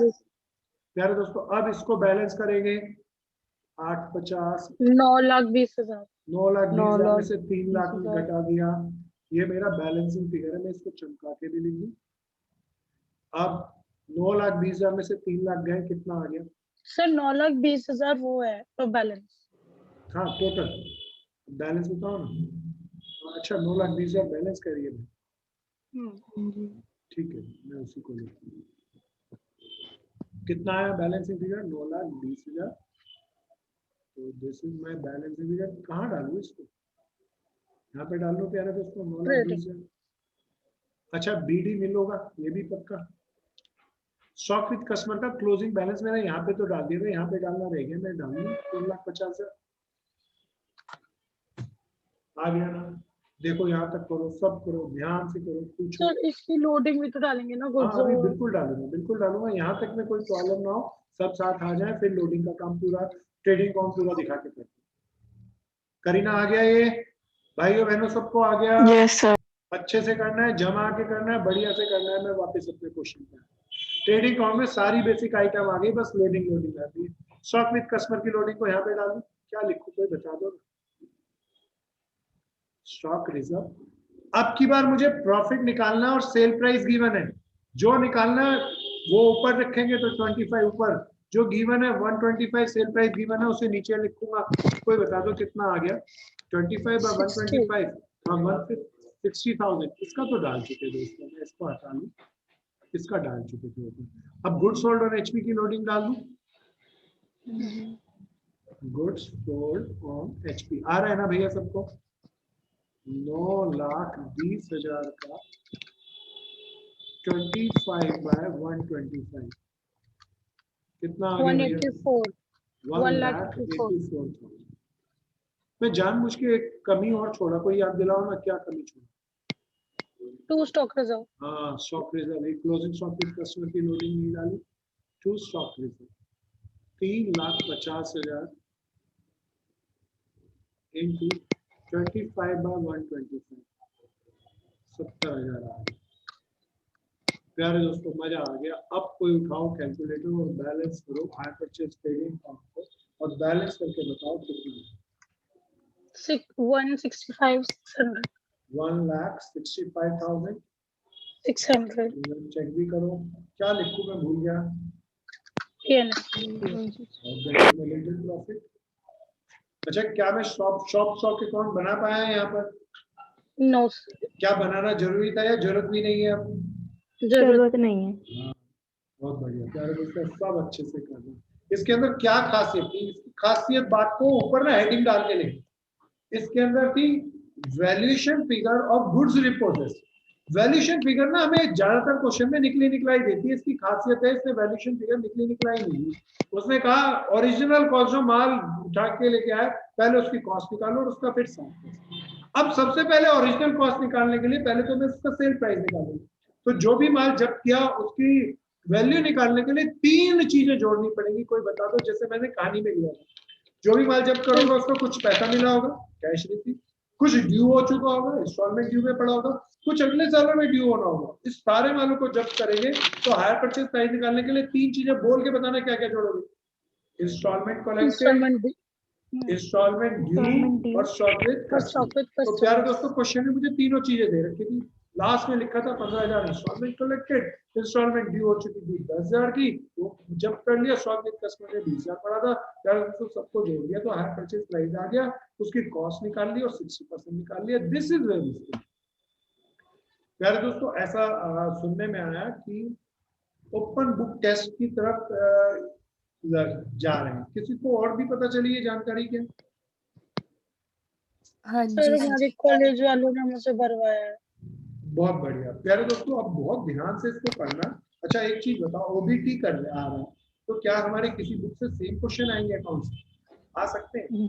प्यारे दोस्तों, अब इसको बैलेंस करेंगे। 8,50, 9,20,000। 9,20,000 में से 3 लाख में घटा दिया। ये मेरा बैलेंसिंग फिगर है, मैं इसको चमका के भी लिख दूं। अब 9,20,000 में से 3 लाख गए, कितना आ गया? सर 9,20,000 वो है तो बैलेंस। हाँ टोटल बैलेंस बताओ ना। अच्छा 9,20,000 बैलेंस करिए, ठीक है, मैं उसी को लिखता हूँ। कितना आया बैलेंसिंग फिगर? 9,20,000। तो this is my balancing figure. कहाँ डालूं इसको? यहाँ पे डाल लो प्यारे दोस्तों, 9,20,000। अच्छा बीडी मिल होगा, ये भी पक्का। स्टॉक विद कस्टमर का क्लोजिंग बैलेंस मैंने यहाँ पे तो डाल दिया था, यहाँ पे डालना रह गया, मैं डालूंगा 3,50,000। आ गया ना? देखो यहाँ तक करो, सब करो, ध्यान से करो, पूछो। सर इसकी लोडिंग भी तो डालेंगे ना हाँ गुड्स अभी और। बिल्कुल डालूंगा, बिल्कुल डालूंगा, यहाँ तक में कोई प्रॉब्लम ना हो, सब साथ आ जाए, फिर लोडिंग का काम पूरा, ट्रेडिंग काम पूरा दिखा के करते। करीना आ गया? ये भाइयों बहनों सबको आ गया? Yes sir. अच्छे से करना है, जमा के करना है, बढ़िया से करना है। मैं वापस अपने क्वेश्चन पे, ट्रेडिंग अकाउंट में सारी बेसिक आइटम आ गई, बस लोडिंग आती है। स्टॉक विद कस्टमर की लोडिंग को यहाँ पे डालूं, क्या लिखूं कोई बता दो? Stock reserve. अब की बार मुझे प्रॉफिट निकालना और सेल प्राइस गिवन है, जो निकालना है वो ऊपर रखेंगे तो 25 ऊपर, जो गिवन है 125 सेल प्राइस गिवन है उसे नीचे लिखूंगा। कोई बता दो कितना आ गया? 25 बाय 125, हाँ 160,000। इसका तो डाल चुके दोस्तों, मैं इसको हटा लूं, इसका डाल चुके थे। अब गुड्स सोल्ड ऑन एचपी की लोडिंग डाल दूं। गुड्स सोल्ड ऑन एचपी आ रहा है ना भैया सबको? 9,20,000 का 25 बाय 125 कितना आ गया भैया? 184। 1,84,000। मैं जानबूझ के एक कमी और छोड़ा, कोई याद दिलाओ ना, क्या कमी छोड़ा? 2 स्टॉक रिजर्व। हाँ stock reserve, closing stock with customer की लोडिंग नहीं डाली, 2 स्टॉक रिजर्व। 3,50,000 into 25/125, 70,000 आ गया। प्यारे दोस्तों मजा आ गया। अब कोई उठाओ कैलकुलेटर और बैलेंस करो हायर परचेज ट्रेडिंग अकाउंट को और बैलेंस करके बताओ कितना। 165,600 1,65,000 600 चेक भी करो। क्या लिखूं मैं भूल गया। प्रॉफिट। अच्छा क्या मैं शॉप अकाउंट बना पाया है यहाँ पर? नो क्या बनाना जरूरी था या जरूरत भी नहीं है अब? जरूरत नहीं है। बहुत बढ़िया प्यारे दोस्तों, सब अच्छे से करना। इसके अंदर क्या खासियत थी? इसकी खासियत बात को ऊपर ना हेडिंग डाल के लिखी। इसके अंदर थी valuation figure of goods reported. Valuation figure ना हमें ज्यादातर क्वेश्चन में निकली निकलाई देती है। इसकी खासियत है इसने वैल्यूएशन फिगर निकली निकलाई नहीं। उसने कहा ओरिजिनल कॉस्ट जो माल उठा के लेके आए पहले उसकी कॉस्ट निकालो और उसका फिर साथ। अब सबसे पहले ओरिजिनल कॉस्ट निकालने के लिए पहले तो मैं उसका सेल प्राइस निकालूंगा। तो जो भी माल जब्त किया उसकी वैल्यू निकालने के लिए 3 चीजें जोड़नी पड़ेगी। कोई बता दो, जैसे मैंने कहानी में लिया था। जो भी माल जब्त करोगे उसको कुछ पैसा मिला होगा, कैश रिसीट, कुछ ड्यू हो चुका होगा, इंस्टॉलमेंट ड्यू में पड़ा होगा, कुछ अगले सालों में ड्यू होना होगा। इस सारे मालों को जब्त करेंगे तो हायर परचेज प्राइस निकालने के लिए 3 चीजें बोल के बताना क्या क्या जोड़ोगे। इंस्टॉलमेंट कलेक्टेड, इंस्टॉलमेंट ड्यू और शॉप विद कस्टमर। तो प्यारे दोस्तों क्वेश्चन में मुझे तीनों चीजें दे रखी थी। लास्ट में लिखा था 15,000 इंस्टॉलमेंट कलेक्टेड, इंस्टॉलमेंट ड्यू हो चुकी थी 10,000 की, वो जब कर लिया। शॉप विद कस्टमर ने 20,000 पड़ा था। प्यारे दोस्तों सबको जोड़ दिया तो हायर परचेज प्राइस आ गया। उसकी कॉस्ट निकाल ली और 60% निकाल लिया। This is very simple. प्यारे दोस्तों ऐसा सुनने में आया कि ओपन बुक टेस्ट की तरफ जा रहे हैं। किसी को और भी पता चली ये जानकारी क्या? हाँ सर जी हमारे कॉलेज वालों ने मुझे भरवाया है। बहुत बढ़िया प्यारे दोस्तों, अब बहुत ध्यान से इसको पढ़ना। अच्छा एक चीज बताओ, ओबीटी कर आ रहा है तो क्या हमारे किसी बुक से सेम क्वेश्चन आएंगे अकाउंट से? आ सकते हैं?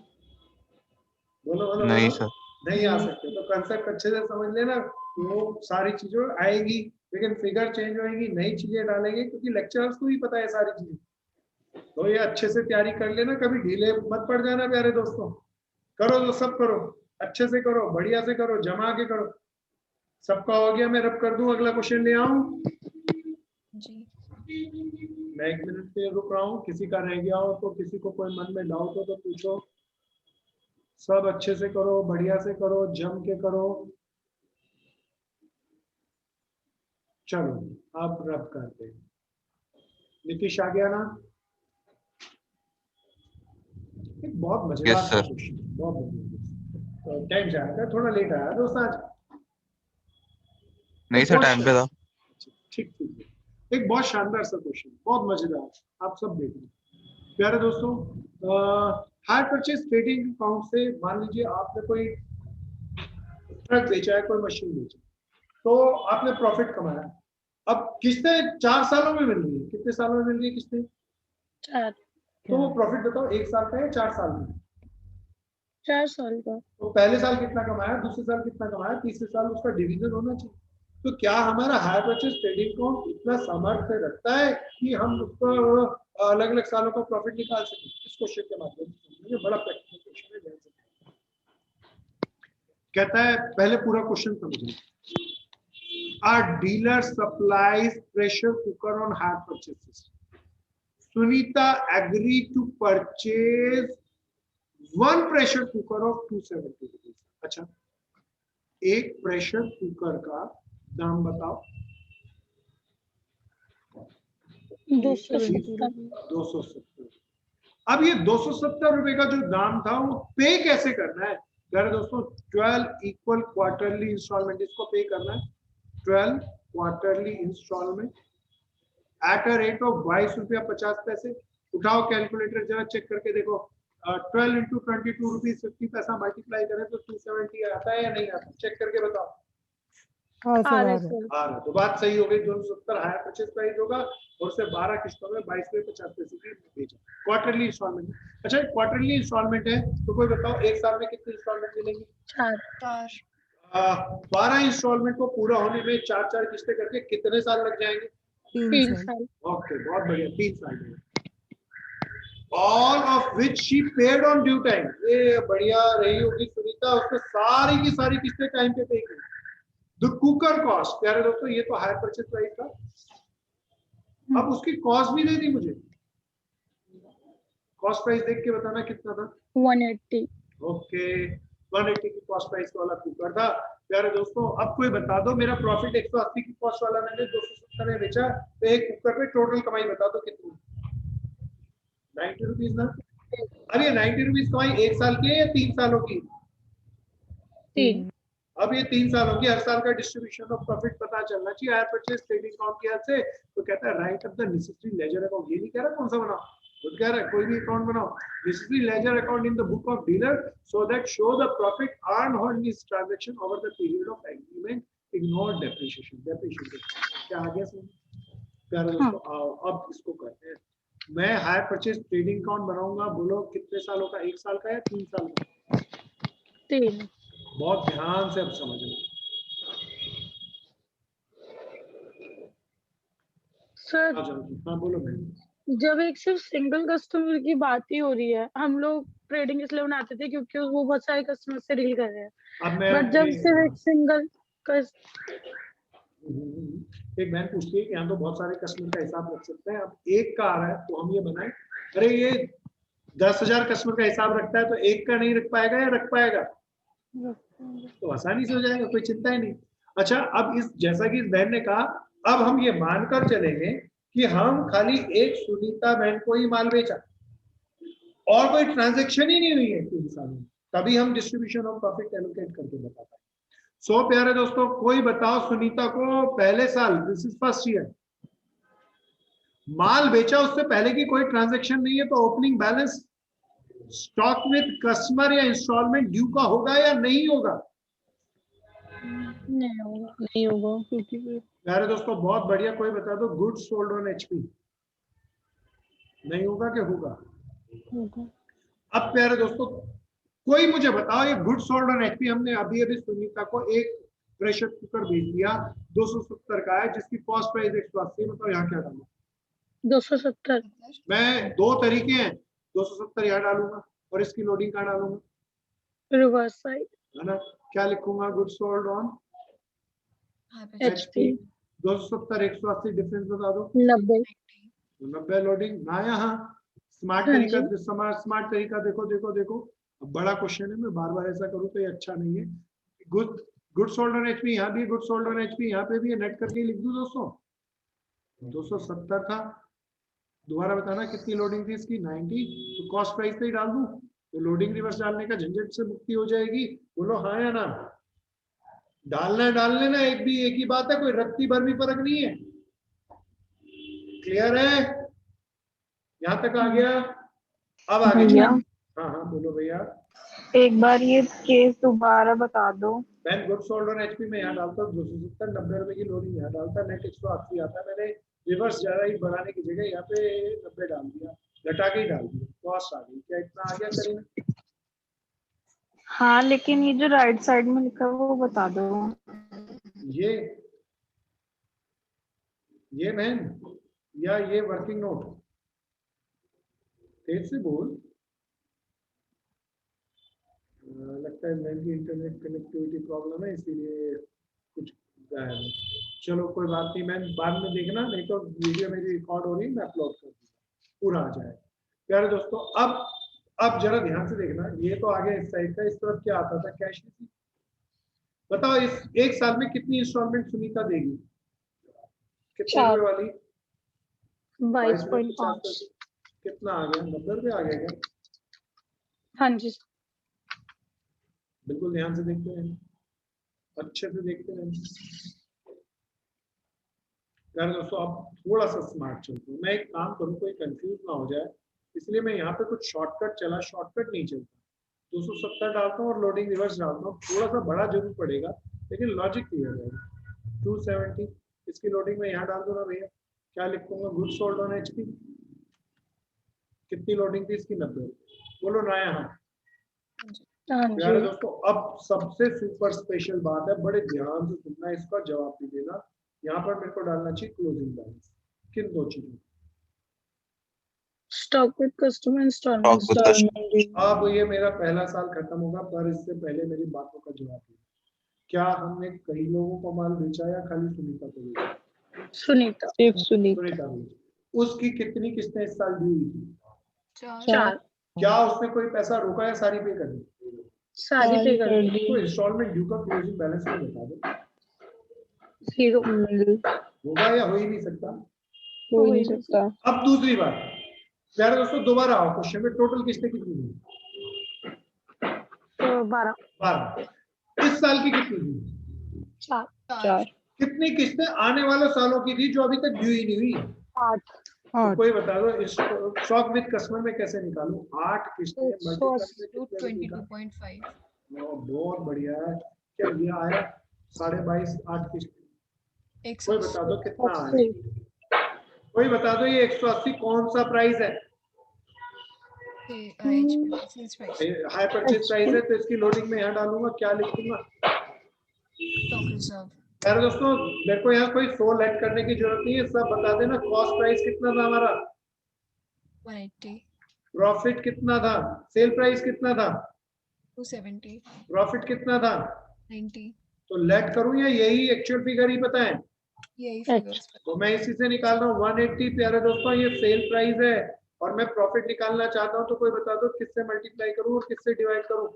बोलो बोलो नहीं बोलो। सर। नहीं आ सकते। तो कंसेप्ट अच्छे से समझ लेना। वो सारी चीजें आएगी लेकिन फिगर चेंज होएगी, नई चीजें डालेंगे क्योंकि लेक्चरर्स को भी पता है सारी चीजें। तो ये अच्छे से तैयारी कर लेना, कभी ढीले मत पड़ जाना प्यारे दोस्तों। करो तो सब करो, अच्छे से करो, बढ़िया से करो, जमा के करो। सबका हो गया? मैं रब कर दूं, अगला क्वेश्चन ले आऊं? जी मैं 1 मिनट पे रुक रहा हूँ। किसी का रह गया हो तो, किसी को कोई मन में डाउट हो तो पूछो। सब अच्छे से करो, बढ़िया से करो, जम के करो। चलो अब रब करते हैं। नीतीश आ गया ना? एक बहुत मजेदार Yes, सा sir. क्वेश्चन, बहुत बढ़िया। तो टाइम से आया था, थोड़ा लेट आया दोस्त आज। नहीं सर टाइम पे था। ठीक ठीक। एक बहुत शानदार सा क्वेश्चन, बहुत मजेदार, आप सब देखें। प्यारे दोस्तों हायर परचेज ट्रेडिंग अकाउंट से मान लीजिए आपने कोई ट्रक बेचा है, कोई मशीन बेचा, तो आपने प्रॉफिट कमाया। अब किस्तें 4 सालों में मिल रही है। कितने सालों में मिल रही है किस्तें? 4 तो वो प्रॉफिट बताओ 1 साल का है 4 साल में? 4 साल का। तो पहले साल कितना कमाया, दूसरे साल कितना कमाया, तीसरे साल उसका डिवीजन होना चाहिए। तो क्या हमारा हायर परचेज ट्रेडिंग अकाउंट इतना सामर्थ्य रखता है कि हम उसको अलग अलग सालों का प्रॉफिट निकाल सकें? इस क्वेश्चन के माध्यम से बड़ा प्रैक्टिकल क्वेश्चन है, ध्यान से कहता है। पहले पूरा क्वेश्चन समझिए। A dealer supplies pressure cooker on hire purchases. Sunita agreed to purchase one pressure cooker of 270 rupees. अच्छा, एक प्रेशर कुकर का दाम बताओ। 270। अब ये 270 रुपए का जो दाम था वो पे कैसे करना है? प्यारे दोस्तों 12 इक्वल क्वार्टरली इंस्टॉलमेंट, इसको पे करना है 12 quarterly installment at a rate of 22 रुपया 50 पैसे। उठाओ कैलकुलेटर, जरा चेक करके देखो। 12 इंटू 22 रुपीज 50 पैसा मल्टीप्लाई करें तो 270 आता है या नहीं आता? चेक करके बताओ। आ रहे सर। तो बात सही हो गई। 270 हायर परचेज प्राइस होगा और उसे 12 किस्तों में 22 रुपये 50 पैसे की बेचा। Quarterly installment. अच्छा क्वार्टरली इंस्टॉलमेंट है तो कोई बताओ एक साल में कितनी इंस्टॉलमेंट मिलेंगी? 4 12 इंस्टॉलमेंट को पूरा होने में 4 किस्तें करके कितने साल लग जाएंगे? 3 साल। ओके बहुत बढ़िया, 3 साल में। all of which she paid on due time। ये बढ़िया रही होगी सुनीता, उसने सारी की सारी किस्तें टाइम पे पे की। द कुकर कॉस्ट, प्यारे दोस्तों ये तो हायर परचेज प्राइस था, अब उसकी कॉस्ट भी दे दी मुझे। कॉस्ट प्राइस देख के बताना कितना था। 180। ओके 180 की कॉस्ट प्राइस वाला कुकर था। प्यारे दोस्तों अब कोई बता दो, मेरा प्रॉफिट 180 की कॉस्ट वाला मैंने 270 में बेचा, तो एक कुकर पे टोटल कमाई बता दो कितनी। 90 रुपीज ना। अब ये 90 रुपीज कमाई 1 साल की है या 3 सालों की? 3। अब ये 3 सालों की, हर साल का डिस्ट्रीब्यूशन ऑफ प्रॉफिट पता चलना चाहिए हायर परचेज ट्रेडिंग अकाउंट की हेल्प से। तो कहता है right up the necessary ledger account, ये नहीं कह रहा कौन सा बनाओ, खुद कह रहा है कोई भी अकाउंट बनाओ। Necessary ledger account in the book of dealer so that show the profit earn on this transaction over the period of agreement, ignore depreciation. क्या आ गया समझ? प्यारे दोस्तों आओ अब इसको करते हैं। मैं हायर परचेज ट्रेडिंग अकाउंट बनाऊंगा, बोलो कितने सालों का, 1 साल का या 3 साल का? 3। बहुत ध्यान से अब समझना। सर हाँ बोलो मैम। जब एक सिर्फ सिंगल कस्टमर की बात ही हो रही है, हम लोग ट्रेडिंग इसलिए बनाते थे क्योंकि वो बहुत सारे कस्टमर से डील कर रहे हैं, अब मैं बट जब सिर्फ एक सिंगल एक बहन पूछती है कि यहाँ तो बहुत सारे कस्टमर का हिसाब रख सकते हैं, अब एक का आ रहा है तो हम ये बनाए, अरे ये 10,000 कस्टमर का हिसाब रखता है तो एक का नहीं रख पाएगा या रख पाएगा? तो आसानी से हो जाएगा, कोई चिंता ही नहीं। अच्छा अब इस जैसा कि इस बहन ने कहा, अब हम ये मानकर चलेंगे कि हम खाली एक सुनीता बहन को ही माल बेचा और कोई ट्रांजैक्शन ही नहीं हुई है 3 साल में, तभी हम डिस्ट्रीब्यूशन ऑफ प्रॉफिट एलोकेट करके बता पाए। सो प्यारे दोस्तों कोई बताओ सुनीता को पहले साल, दिस इज फर्स्ट ईयर, माल बेचा उससे पहले की कोई ट्रांजैक्शन नहीं है, तो opening balance stock with customer या इंस्टॉलमेंट ड्यू का होगा या नहीं होगा? नहीं होगा क्योंकि प्यारे दोस्तों बहुत बढ़िया, कोई बता दो गुड्स सोल्ड ऑन एचपी, नहीं होगा कि होगा? अब प्यारे दोस्तों कोई मुझे बताओ, ये गुड्स सोल्ड ऑन एचपी हमने अभी अभी सुनीता को एक प्रेशर कुकर भेज दिया 270 का है जिसकी कॉस्ट प्राइस 180, मतलब यहाँ क्या डालूं? 270। मैं 2 तरीके हैं, 270 यहाँ डालूंगा और इसकी लोडिंग कहाँ डालूंगा? रिवर्स साइड है ना, क्या लिखूंगा? Goods sold on HP 270 180 difference बता दो। 90। 90 लोडिंग ना, यहाँ स्मार्ट हाँ तरीका, जी। स्मार्ट तरीका देखो देखो देखो। अब बड़ा क्वेश्चन है, मैं बार बार ऐसा करूँ तो ये अच्छा नहीं है। गुड सोल्ड ऑन एचपी यहाँ भी, गुड सोल्ड ऑन एचपी यहाँ पे भी, नेट करके लिख दूं दोस्तों। 270 था, दोबारा बताना कितनी लोडिंग थी इसकी? 90, तो कॉस्ट प्राइस पे ही डाल दूं तो लोडिंग रिवर्स डालने का झंझट से मुक्ति हो जाएगी। बोलो हाँ या ना? डालना है डाल लेना, एक ही बात है, कोई रत्ती भर भी फर्क नहीं है। क्लियर है? यहाँ तक आ गया? अब आगे भैया हाँ हाँ बोलो भैया। एक बार ये केस दोबारा बता दो। मैंने गुड सोल्ड ऑन एचपी में यहाँ डालता 270, 90 रुपए की लोडिंग यहाँ डालता, नेट 180 आता। मैंने रिवर्स ज्यादा ही बढ़ाने की जगह यहाँ पे 90 डाल दिया, घटा के ही डाल दिया, कॉस्ट आ गई। क्या इतना आ गया करीना? हाँ लेकिन ये जो राइट साइड में लिखा है वो बता दो। ये मैन या ये वर्किंग नोट? तेज से बोल, लगता है मैन की इंटरनेट कनेक्टिविटी प्रॉब्लम है इसीलिए कुछ गायब है। चलो कोई बात नहीं, मैन बाद में देखना, नहीं तो वीडियो मेरी रिकॉर्ड हो रही है, मैं अपलोड कर दूंगा, पूरा आ जाए। प्यारे दोस्तों अब जरा ध्यान से देखना, ये तो आ गया इस साइड का, इस तरफ क्या आता था? Cash receipt. बताओ इस 1 साल में कितनी इंस्टॉलमेंट सुनीता देगी? कितने रुपए वाली? 22.5। कितना आ गया? 90 रुपए आ गया क्या? हाँ जी। बिल्कुल ध्यान से देखते हैं, अच्छे से देखते हैं यार दोस्तों। अब थोड़ा सा स्मार्ट चलते हैं, मैं एक काम करूँ कोई कंफ्यूज ना हो जाए, इसलिए मैं यहाँ पे कुछ शॉर्टकट चला, शॉर्टकट नहीं चलता। 270 डालता हूँ और लोडिंग रिवर्स डालता हूँ, थोड़ा सा बड़ा जरूर पड़ेगा लेकिन लॉजिक क्लियर रहेगा। 270 इसकी लोडिंग में यहाँ डाल दूंगा भैया, क्या लिखूंगा? गुड सोल्ड ऑन एचपी, कितनी लोडिंग थी इसकी? 90। बोलो ना यहाँ। प्यारे दोस्तों अब सबसे सुपर स्पेशल बात है, बड़े ध्यान से सुनना, इसका जवाब भी देना। यहाँ पर मेरे को डालना चाहिए क्लोजिंग बैलेंस, किन 2 चीजों? Stock with customer installment. Stock with customer. अब ये मेरा पहला साल खत्म होगा, पर इससे पहले मेरी बातों का जवाब दो। क्या हमने कई लोगों को माल बेचा या खाली सुनीता को बेचा? सुनीता। सिर्फ सुनीता। सुनीता को बेचा। उसकी कितनी किस्तें इस साल दी हुई थी? 4। क्या उसने कोई पैसा रोका या सारी पे कर दी? सारी पे कर दी। तो इंस्टॉलमेंट ड्यू का क्लोजिंग बैलेंस में बता दो। 0 होगा या हो ही नहीं सकता? हो ही नहीं सकता। अब दूसरी बात, प्यारे दोस्तों दोबारा आओ क्वेश्चन में, टोटल किस्तें कितनी थी? 12। 12। इस साल की कितनी थी? 4। कितनी किस्तें आने वाले सालों की थी जो अभी तक ड्यू ही नहीं हुई? 8। तो कोई बता दो इस स्टॉक विद कस्टमर में कैसे निकालूं? 8 किस्तें मल्टीप्लाई 22.5। बहुत बढ़िया है। क्या ये आया? 22.5 8 किस्तें। कोई बता दो कितना आया? कोई बता दो ये 180 कौन सा प्राइस है? हाई परचेज प्राइस है, तो इसकी लोडिंग में यहाँ डालूंगा, क्या लिखूंगा? यार दोस्तों मेरे को यहाँ कोई सोल ऐड करने की जरूरत नहीं है, सब बता देना। कॉस्ट प्राइस कितना था हमारा? 180। प्रॉफिट कितना था? सेल प्राइस कितना था? 270। प्रॉफिट कितना था? 90। तो लेट करूं या यही एक्चुअल फिगर ही पता है? यही फिगर्स। तो मैं इसी से निकाल रहा हूँ 180। प्यारे दोस्तों ये सेल प्राइस है और मैं प्रॉफिट निकालना चाहता हूँ, तो कोई बता दो किससे मल्टीप्लाई करूं और किससे डिवाइड करूं?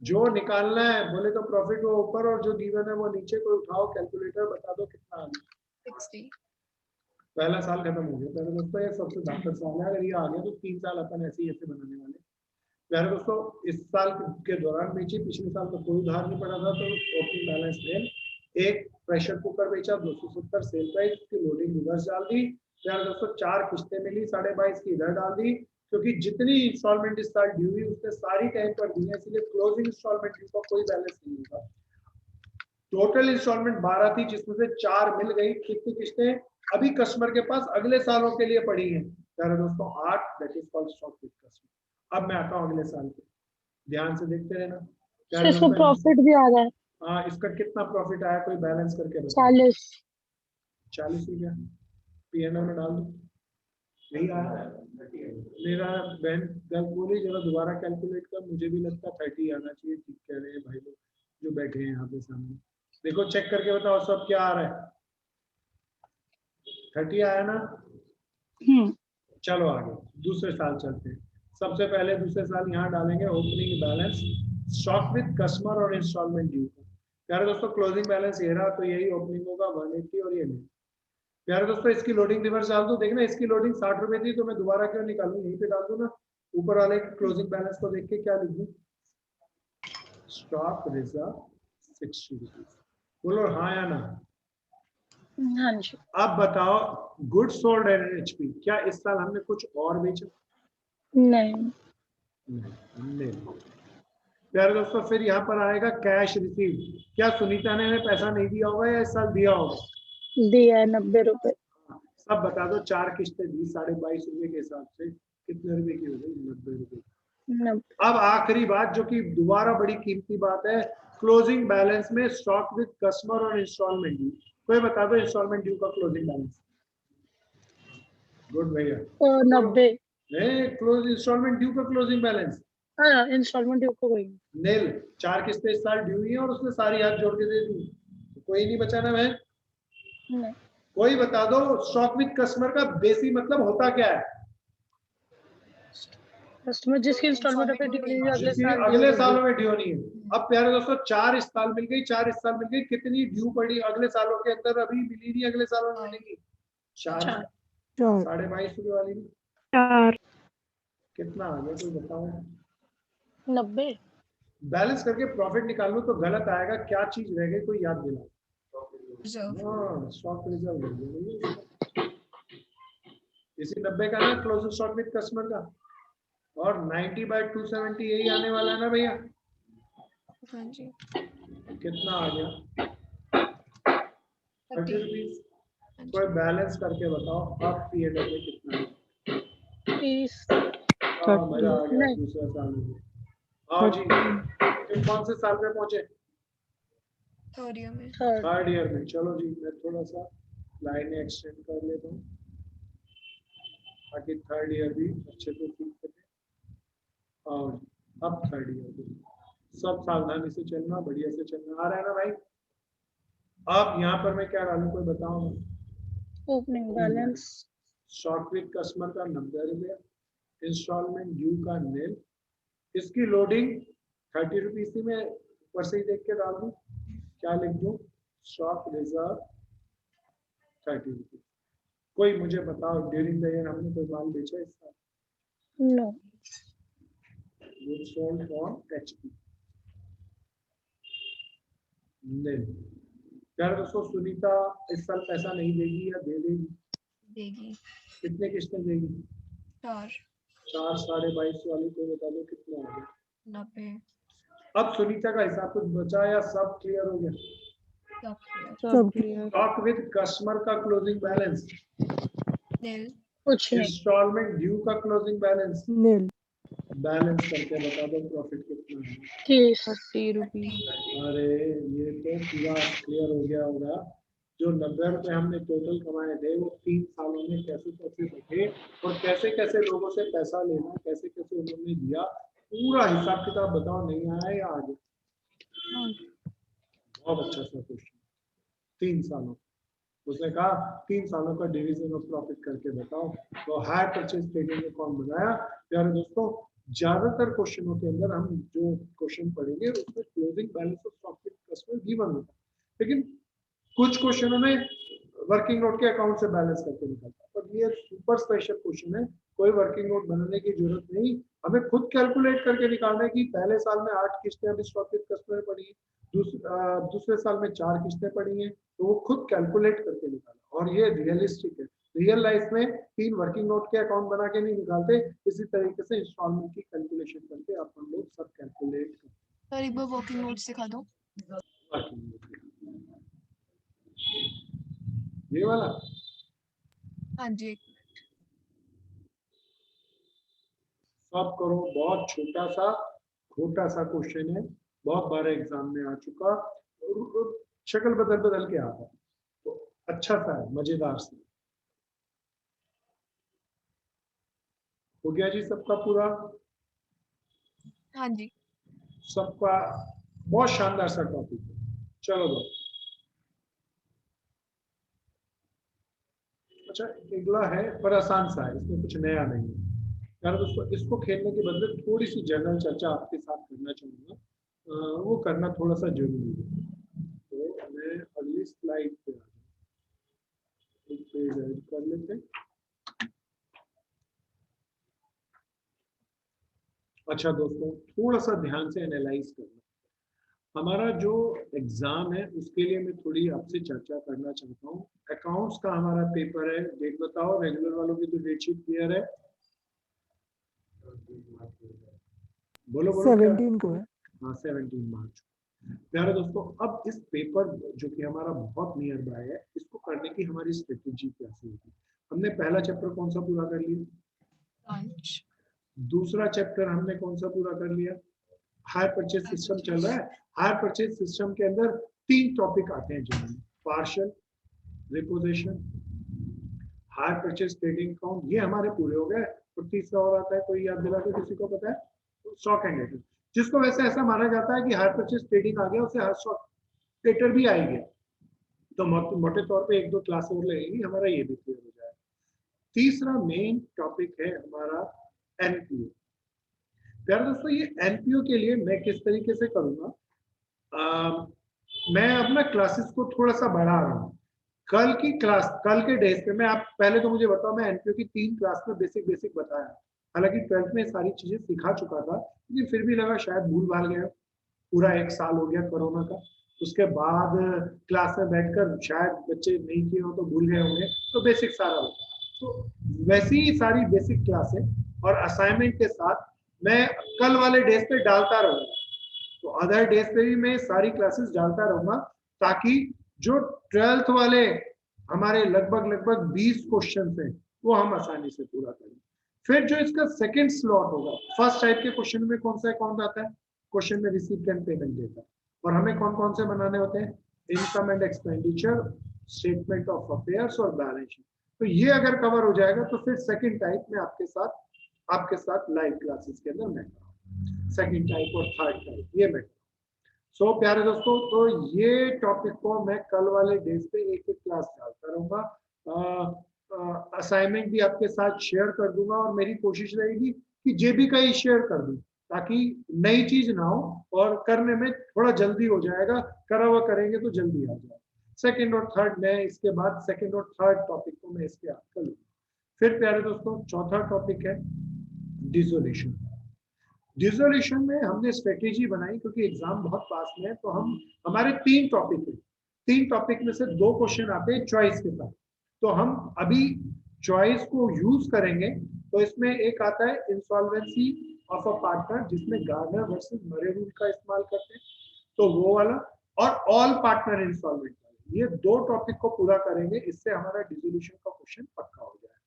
जो निकालना है बोले तो प्रॉफिट वो ऊपर और जो गिवन है वो नीचे। कोई उठाओ कैलकुलेटर, बता दो कितना आ गया। 60। पहला साल खत्म हो गया प्यारे दोस्तों, ये सबसे बेहतर साल है। अगर ये आ गया तो 3 साल अपन ऐसे ही ऐसे बनाने वाले। प्यारे दोस्तों इस साल के दौरान बेची, पिछले साल तो कोई उधार नहीं पड़ा था, तो ओपनिंग बैलेंस में एक प्रेशर कुकर बेचा 270 सेल प्राइस, उसकी लोडिंग रिवर्स डाल दी। प्यारे दोस्तों 4 किस्तें मिली 22.5 की इधर डाल दी, क्योंकि जितनी इंस्टॉलमेंट इस साल ड्यू हुई उसने सारी टाइम पर दी है, इसलिए क्लोजिंग इंस्टॉलमेंट ड्यू का कोई बैलेंस नहीं होगा। टोटल इंस्टॉलमेंट 12 थी जिसमें से 4 मिल गई। कितनी किस्तें अभी कस्टमर के पास अगले सालों के लिए पड़ी हैं? प्यारे दोस्तों 8, that is called stock with customer. अब मैं आता हूँ अगले साल पे, ध्यान से देखते रहना। प्यारे इसमें दोस्तों प्रॉफिट भी आ रहा है। हाँ, इसका कितना प्रॉफिट आया कोई बैलेंस करके बताओ। 40। 40 रुपया पीएनआर में डाल दो, यही आया। मेरा बहन कल बोली जरा दोबारा कैलकुलेट कर, मुझे भी लगता 30 आना चाहिए। ठीक कह रहे हैं भाई लोग जो बैठे हैं यहाँ पे सामने। देखो चेक करके बताओ सब क्या आ रहा है? 30 आया ना? चलो आगे दूसरे साल चलते हैं। सबसे पहले दूसरे साल यहाँ डालेंगे opening balance stock with customer और इंस्टॉलमेंट ड्यू का। प्यारे दोस्तों क्लोजिंग बैलेंस ये रहा, तो यही ओपनिंग होगा 180 और ये नहीं। प्यारे दोस्तों इसकी लोडिंग रिवर्स डाल दो। देखना इसकी लोडिंग 60 रुपए थी, तो मैं दोबारा क्यों निकालूं, यहीं पे डाल दो ना। ऊपर वाले क्लोजिंग बैलेंस को देख के क्या लिख दूं? Stock reserve 60 rupees. बोलो हाँ या ना? हाँ जी। अब बताओ गुड सोल्ड एनएचपी, क्या इस साल हमने कुछ और बेचा? नहीं। नहीं। प्यारे दोस्तों फिर यहाँ पर आएगा कैश रिसीव। क्या सुनीता ने हमें पैसा नहीं दिया होगा या इस साल दिया होगा? दिया है 90 रुपए। सब बता दो। 4 किस्तें दी 22.5 रुपए के हिसाब से कितने रुपए की हो गई? 90 रुपए। अब आखिरी बात जो कि दोबारा बड़ी कीमती बात है, क्लोजिंग बैलेंस में स्टॉक विद कस्टमर और इंस्टॉलमेंट ड्यू। कोई बता दो इंस्टॉलमेंट ड्यू का क्लोजिंग बैलेंस। गुड भैया। 90। नहीं, क्लोज इंस्टॉलमेंट ड्यू का क्लोजिंग बैलेंस। हाँ इंस्टॉलमेंट ड्यू को कोई नील। 4 किस्तें इस साल ड्यू हुई है और उसने सारी हाथ जोड़ के दे दी, तो कोई नहीं बचाना है। नहीं। कोई बता दो स्टॉक विद कस्टमर का बेसिक मतलब होता क्या है? कस्टमर जिसकी इंस्टॉलमेंट अभी ड्यू नहीं है अगले सालों में ड्यू नहीं है। अब प्यारे दोस्तों 4 इस साल मिल गई, 4 इस साल मिल गई, कितनी ड्यू पड़ी अगले सालों के अंदर? अभी मिली नहीं, अगले सालों में मिलेगी 4। 22.5 रुपए वाली 4। कितना आ गया कोई बताओ? 90। बैलेंस करके प्रॉफिट निकाल लो तो गलत आएगा। क्या चीज रह गई कोई याद दिलाओ? Stock reserve. इसी 90 का ना क्लोजिंग स्टॉक विद कस्टमर का, और 90/270 यही आने वाला है ना भैया? हाँ जी। कितना आ गया? 30 रुपीज। कोई बैलेंस करके बताओ अब पीएनएल में कितना है? 30। मजा आ गया। दूसरा साल में आओ जी। फिर कौन से साल में पहुंचे? थर्ड ईयर में। थर्ड ईयर में। चलो जी मैं थोड़ा सा लाइन एक्सटेंड कर लेता हूँ। ताकि थर्ड ईयर भी अच्छे से सीख सके। और अब थर्ड ईयर भी सब सावधानी से चलना, बढ़िया से चलना। आ रहा है ना भाई? अब यहाँ पर मैं क्या डालू, कोई बताओ ना? Opening balance. Short with customer का 90 रुपया, इंस्टॉलमेंट ड्यू का नील, इसकी लोडिंग 30 रुपीज में ऊपर से ही देख के डाल दूं। क्या लिख दूं? Stock reserve 30 rupees. कोई मुझे बताओ ड्यूरिंग द ईयर हमने कोई माल बेचा इस साल? No. Goods sold from HP nil. यार दोस्तों, सुनीता इस साल पैसा नहीं देगी या दे देगी? देगी। कितने किस्तें देगी? 4 4 22.5 वाली को बता दो कितना आ गया? 90। अब सुनीता का हिसाब कुछ बचा या सब क्लियर हो गया? सब clear। सब क्लियर। स्टॉक विद कस्टमर का क्लोजिंग बैलेंस, नील। कुछ नहीं। इंस्टॉलमेंट ड्यू का क्लोजिंग बैलेंस, नील। बैलेंस करके बता दो प्रॉफिट कितना है। 30 रुपीज। अरे ये तो पूरा क्लियर हो गया होगा। जो 90 रुपए हमने टोटल कमाए थे वो 3 सालों में कैसे कैसे बढ़े और कैसे कैसे लोगों से पैसा लेना, कैसे कैसे उन्होंने दिया, पूरा हिसाब किताब बताओ। नहीं आया या आ गया? बहुत अच्छा सा क्वेश्चन। 3 सालों, उसने कहा 3 सालों का डिवीजन ऑफ प्रॉफिट करके बताओ। तो हायर परचेज ट्रेडिंग में कौन बनाया? प्यारे दोस्तों, ज्यादातर क्वेश्चनों के अंदर हम जो क्वेश्चन पढ़ेंगे उसमें closing balance of stock with customer given होता है, लेकिन कुछ क्वेश्चनों में वर्किंग नोट के अकाउंट से बैलेंस करके निकलता है। पर ये सुपर स्पेशल क्वेश्चन है, कोई वर्किंग नोट बनाने की जरूरत नहीं, हमें खुद कैलकुलेट करके निकालना है कि पहले साल में 8 किस्तें अभी स्टॉक विद कस्टमर पड़ी, दूसरे साल में 4 किस्तें पड़ी हैं, तो वो खुद कैलकुलेट करके निकाला। और ये रियलिस्टिक है। रियल लाइफ में 3 वर्किंग नोट के अकाउंट बना के नहीं निकालते, इसी तरीके से इंस्टॉलमेंट की कैलकुलेशन करके अपन लोग सब कैलकुलेट करते हैं। सर एक बार वर्किंग नोट्स दिखा दो। ये वाला हाँ जी। सब करो, बहुत छोटा सा क्वेश्चन है, बहुत बार एग्जाम में आ चुका, शक्ल बदल बदल के आता है, तो अच्छा सा है, मजेदार सा। हो गया जी सबका पूरा? हाँ जी। सबका बहुत शानदार सा टॉपिक है। चलो दोस्तों, अच्छा अगला है, पर आसान सा है, इसमें कुछ नया नहीं है। यार दोस्तों, इसको खेलने के बदले थोड़ी सी जनरल चर्चा आपके साथ करना चाहूंगा, वो करना थोड़ा सा जरूरी है। तो मैं अगली स्लाइड पे आ जाऊँ, एक पेज ऐड कर लेते हैं। अच्छा दोस्तों, थोड़ा सा ध्यान से एनालाइज करना। हमारा जो एग्जाम है उसके लिए मैं थोड़ी आपसे चर्चा करना चाहता हूँ। अकाउंट्स का हमारा पेपर है, डेट बताओ। रेगुलर वालों की तो डेट शीट क्लियर है? बोलो बोलो 17 को है। हाँ 17 मार्च। प्यारे दोस्तों, अब इस पेपर जो कि हमारा बहुत नियर बाय है, इसको करने की हमारी स्ट्रेटेजी कैसे होगी? हमने पहला चैप्टर कौन सा पूरा कर लिया? दूसरा चैप्टर हमने कौन सा पूरा कर लिया? हायर परचेज सिस्टम चल रहा है। हायर परचेज सिस्टम के अंदर 3 टॉपिक आते हैं generally, partial, reposition, higher purchase trading account, ये हमारे पूरे हो गए। और तीसरा और आता है, कोई याद दिला दो, किसी को पता है? स्टॉक एंड डेटर, जिसको वैसे ऐसा माना जाता है कि हायर परचेज ट्रेडिंग आ गया, उससे हायर स्टॉक डेटर भी आएंगे, तो मोटे तौर पे 1-2 क्लास और लगेगी, हमारा ये भी क्लियर हो जाएगा। तीसरा मेन टॉपिक है हमारा एनपीओ। प्यारे दोस्तों, ये एनपीओ के लिए मैं किस तरीके से करूंगा, मैं अपना क्लासेस को थोड़ा सा बढ़ा रहा हूँ। कल की क्लास, कल के डेज पे मैं, आप पहले तो मुझे बताओ, मैं एनपीओ की 3 क्लास में बेसिक बताया, हालांकि 12th में सारी चीजें सिखा चुका था, लेकिन फिर भी लगा शायद भूल भाल गया। पूरा 1 साल हो गया कोरोना का, उसके बाद क्लास में बैठकर शायद बच्चे नहीं किए हो तो भूल गए होंगे, तो बेसिक सारा होता। तो वैसी ही सारी बेसिक क्लासें और असाइनमेंट के साथ मैं कल वाले डेज पे डालता रहूंगा, तो अदर डेज पे भी मैं सारी क्लासेस डालता रहूंगा, ताकि जो 12th वाले हमारे लगभग 20 क्वेश्चन हैं वो हम आसानी से पूरा करें। फिर जो इसका सेकंड स्लॉट होगा, फर्स्ट टाइप के क्वेश्चन में कौन सा अकाउंट आता है? क्वेश्चन में रिसीप्ट एंड पेमेंट डेटा, और हमें कौन कौन से बनाने होते हैं? Income and expenditure, statement of affairs और बैलेंस शीट। तो ये अगर कवर हो जाएगा तो फिर सेकंड टाइप में आपके साथ लाइव क्लासेस के अंदर मैं कराऊंगा, सेकंड टाइप और थर्ड टाइप ये मैं। सो प्यारे दोस्तों, तो ये टॉपिक को मैं कल वाले डेज पे एक एक क्लास डालता रहूंगा। असाइनमेंट भी आपके साथ शेयर कर दूंगा और मेरी कोशिश रहेगी कि जेबी का ही शेयर कर दूं, ताकि नई चीज ना हो और करने में थोड़ा जल्दी हो जाएगा, करा हुआ करेंगे तो जल्दी आ जाएगा। सेकंड और थर्ड मैं इसके बाद सेकंड और थर्ड टॉपिक को मैं इसके आगे कर लूंगा। फिर प्यारे दोस्तों चौथा टॉपिक है डिसोल्यूशन। डिसोल्यूशन में हमने स्ट्रेटेजी बनाई क्योंकि एग्जाम बहुत पास में है, तो हमारे 3 टॉपिक है, 3 टॉपिक में से 2 क्वेश्चन आते हैं चॉइस के साथ, तो हम अभी चॉइस को यूज करेंगे। तो इसमें एक आता है इंसॉल्वेंसी ऑफ अ पार्टनर, जिसमें गार्नर वर्सेस मरे रूल का इस्तेमाल करते हैं, तो वो वाला, और ऑल पार्टनर इंसॉल्वेंट वाला, ये 2 टॉपिक को पूरा करेंगे, इससे हमारा डिसोल्यूशन का क्वेश्चन पक्का हो जाएगा।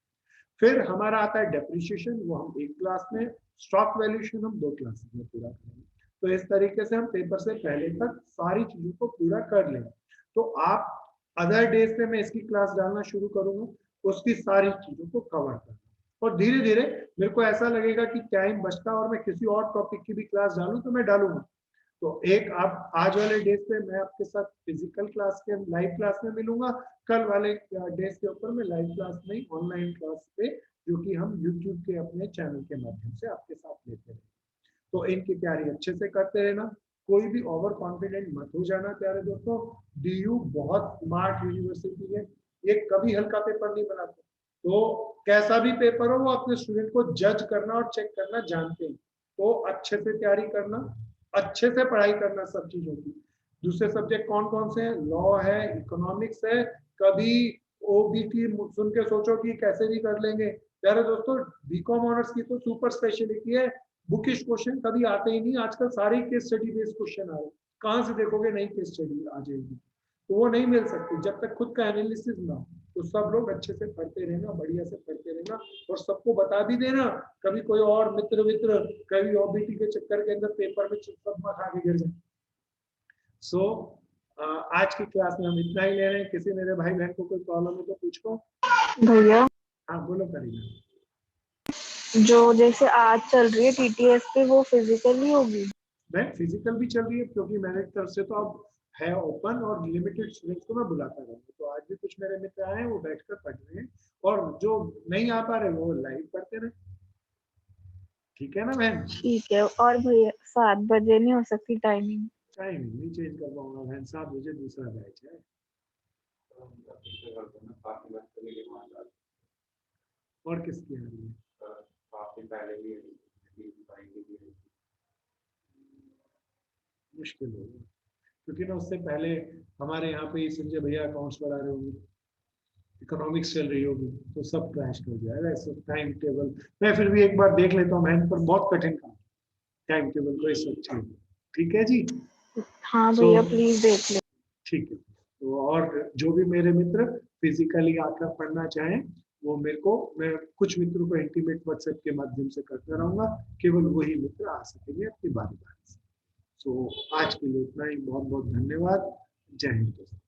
फिर हमारा आता है डेप्रिसिएशन, वो हम एक क्लास में, स्टॉक वैल्यूएशन हम 2 क्लासेस में पूरा करेंगे। तो इस तरीके से हम पेपर से पहले तक सारी चीजों को पूरा कर लेंगे। तो आप अदर डेज पे मैं इसकी क्लास डालना शुरू करूंगा, उसकी सारी चीजों को कवर करना, और धीरे धीरे मेरे को ऐसा लगेगा कि टाइम बचता और मैं किसी और टॉपिक की भी क्लास डालूं तो मैं डालूंगा। तो एक आप आज वाले डेज पे मैं आपके साथ फिजिकल क्लास के लाइव क्लास में मिलूंगा, कल वाले डेज के ऊपर मैं लाइव क्लास नहीं ऑनलाइन क्लास पे, जो कि हम यूट्यूब के अपने चैनल के माध्यम से आपके साथ लेते रहेंगे। तो इनकी तैयारी अच्छे से करते रहना, कोई भी ओवर कॉन्फिडेंट मत हो जाना प्यारे दोस्तों। डीयू बहुत स्मार्ट यूनिवर्सिटी है, ये कभी हल्का पेपर नहीं बनाते, तो कैसा भी पेपर हो वो अपने स्टूडेंट को जज करना और चेक करना जानते हैं। तो अच्छे से तैयारी करना, अच्छे से पढ़ाई करना सब चीजों की। दूसरे सब्जेक्ट कौन कौन से हैं? लॉ है, इकोनॉमिक्स है, कभी ओबीटी सुन के सोचो कि कैसे भी कर लेंगे। प्यारे दोस्तों बीकॉम ऑनर्स की तो सुपर स्पेशलिटी है, बुकिश क्वेश्चन कभी आते ही नहीं, आजकल सारे केस स्टडी बेस्ड क्वेश्चन आ रहे हैं, कहाँ से देखोगे नई केस स्टडी आ जाएगी, तो वो नहीं मिल सकती जब तक खुद का एनालिसिस ना हो। तो सब लोग अच्छे से पढ़ते रहना, बढ़िया से पढ़ते रहना, और सबको बता भी देना, कभी कोई और मित्र कभी ओबीटी के चक्कर के अंदर पेपर में सब मत आगे गिर जाए। सो आज की क्लास में हम इतना ही ले रहे हैं। किसी मेरे भाई बहन को कोई प्रॉब्लम है तो पूछो भैया। हाँ बोलो करीना। जो जैसे आज चल रही है टीटीएस पे, वो फिजिकली होगी? मैं फिजिकल भी चल रही है, क्योंकि मेरे तरफ से तो अब है ओपन, और लिमिटेड स्टूडेंट्स को मैं बुलाता रहूंगा। तो आज भी कुछ मेरे मित्र आए हैं, वो बैठकर पढ़ रहे हैं, और जो नहीं आ पा रहे वो लाइव पढ़ते रहे। ठीक है ना बहन? ठीक है। और भैया 7 बजे नहीं हो सकती टाइमिंग? टाइमिंग नहीं चेंज कर पाऊंगा बहन, 7 बजे दूसरा बैच है। और किसकी आ रही है? मुश्किल होगा, क्योंकि ना उससे पहले हमारे यहाँ पे संजय भैया अकाउंट्स पढ़ा रहे होंगे, इकोनॉमिक्स चल रही होगी, तो सब क्रैश कर जाएगा। ऐसा टाइम टेबल मैं फिर भी एक बार देख लेता हूँ बहन, पर बहुत कठिन काम, टाइम टेबल को इस वक्त चाहिए। ठीक है जी? हाँ भैया प्लीज देख ले। ठीक है। तो और जो भी मेरे मित्र फिजिकली आकर पढ़ना चाहें, वो मेरे को, मैं कुछ मित्रों को इंटीमेट व्हाट्सएप के माध्यम से करता रहूंगा, केवल वही मित्र आ सकेंगे अपनी बारी बारी से। तो आज के लिए इतना ही, बहुत बहुत धन्यवाद। जय हिंद दोस्तों।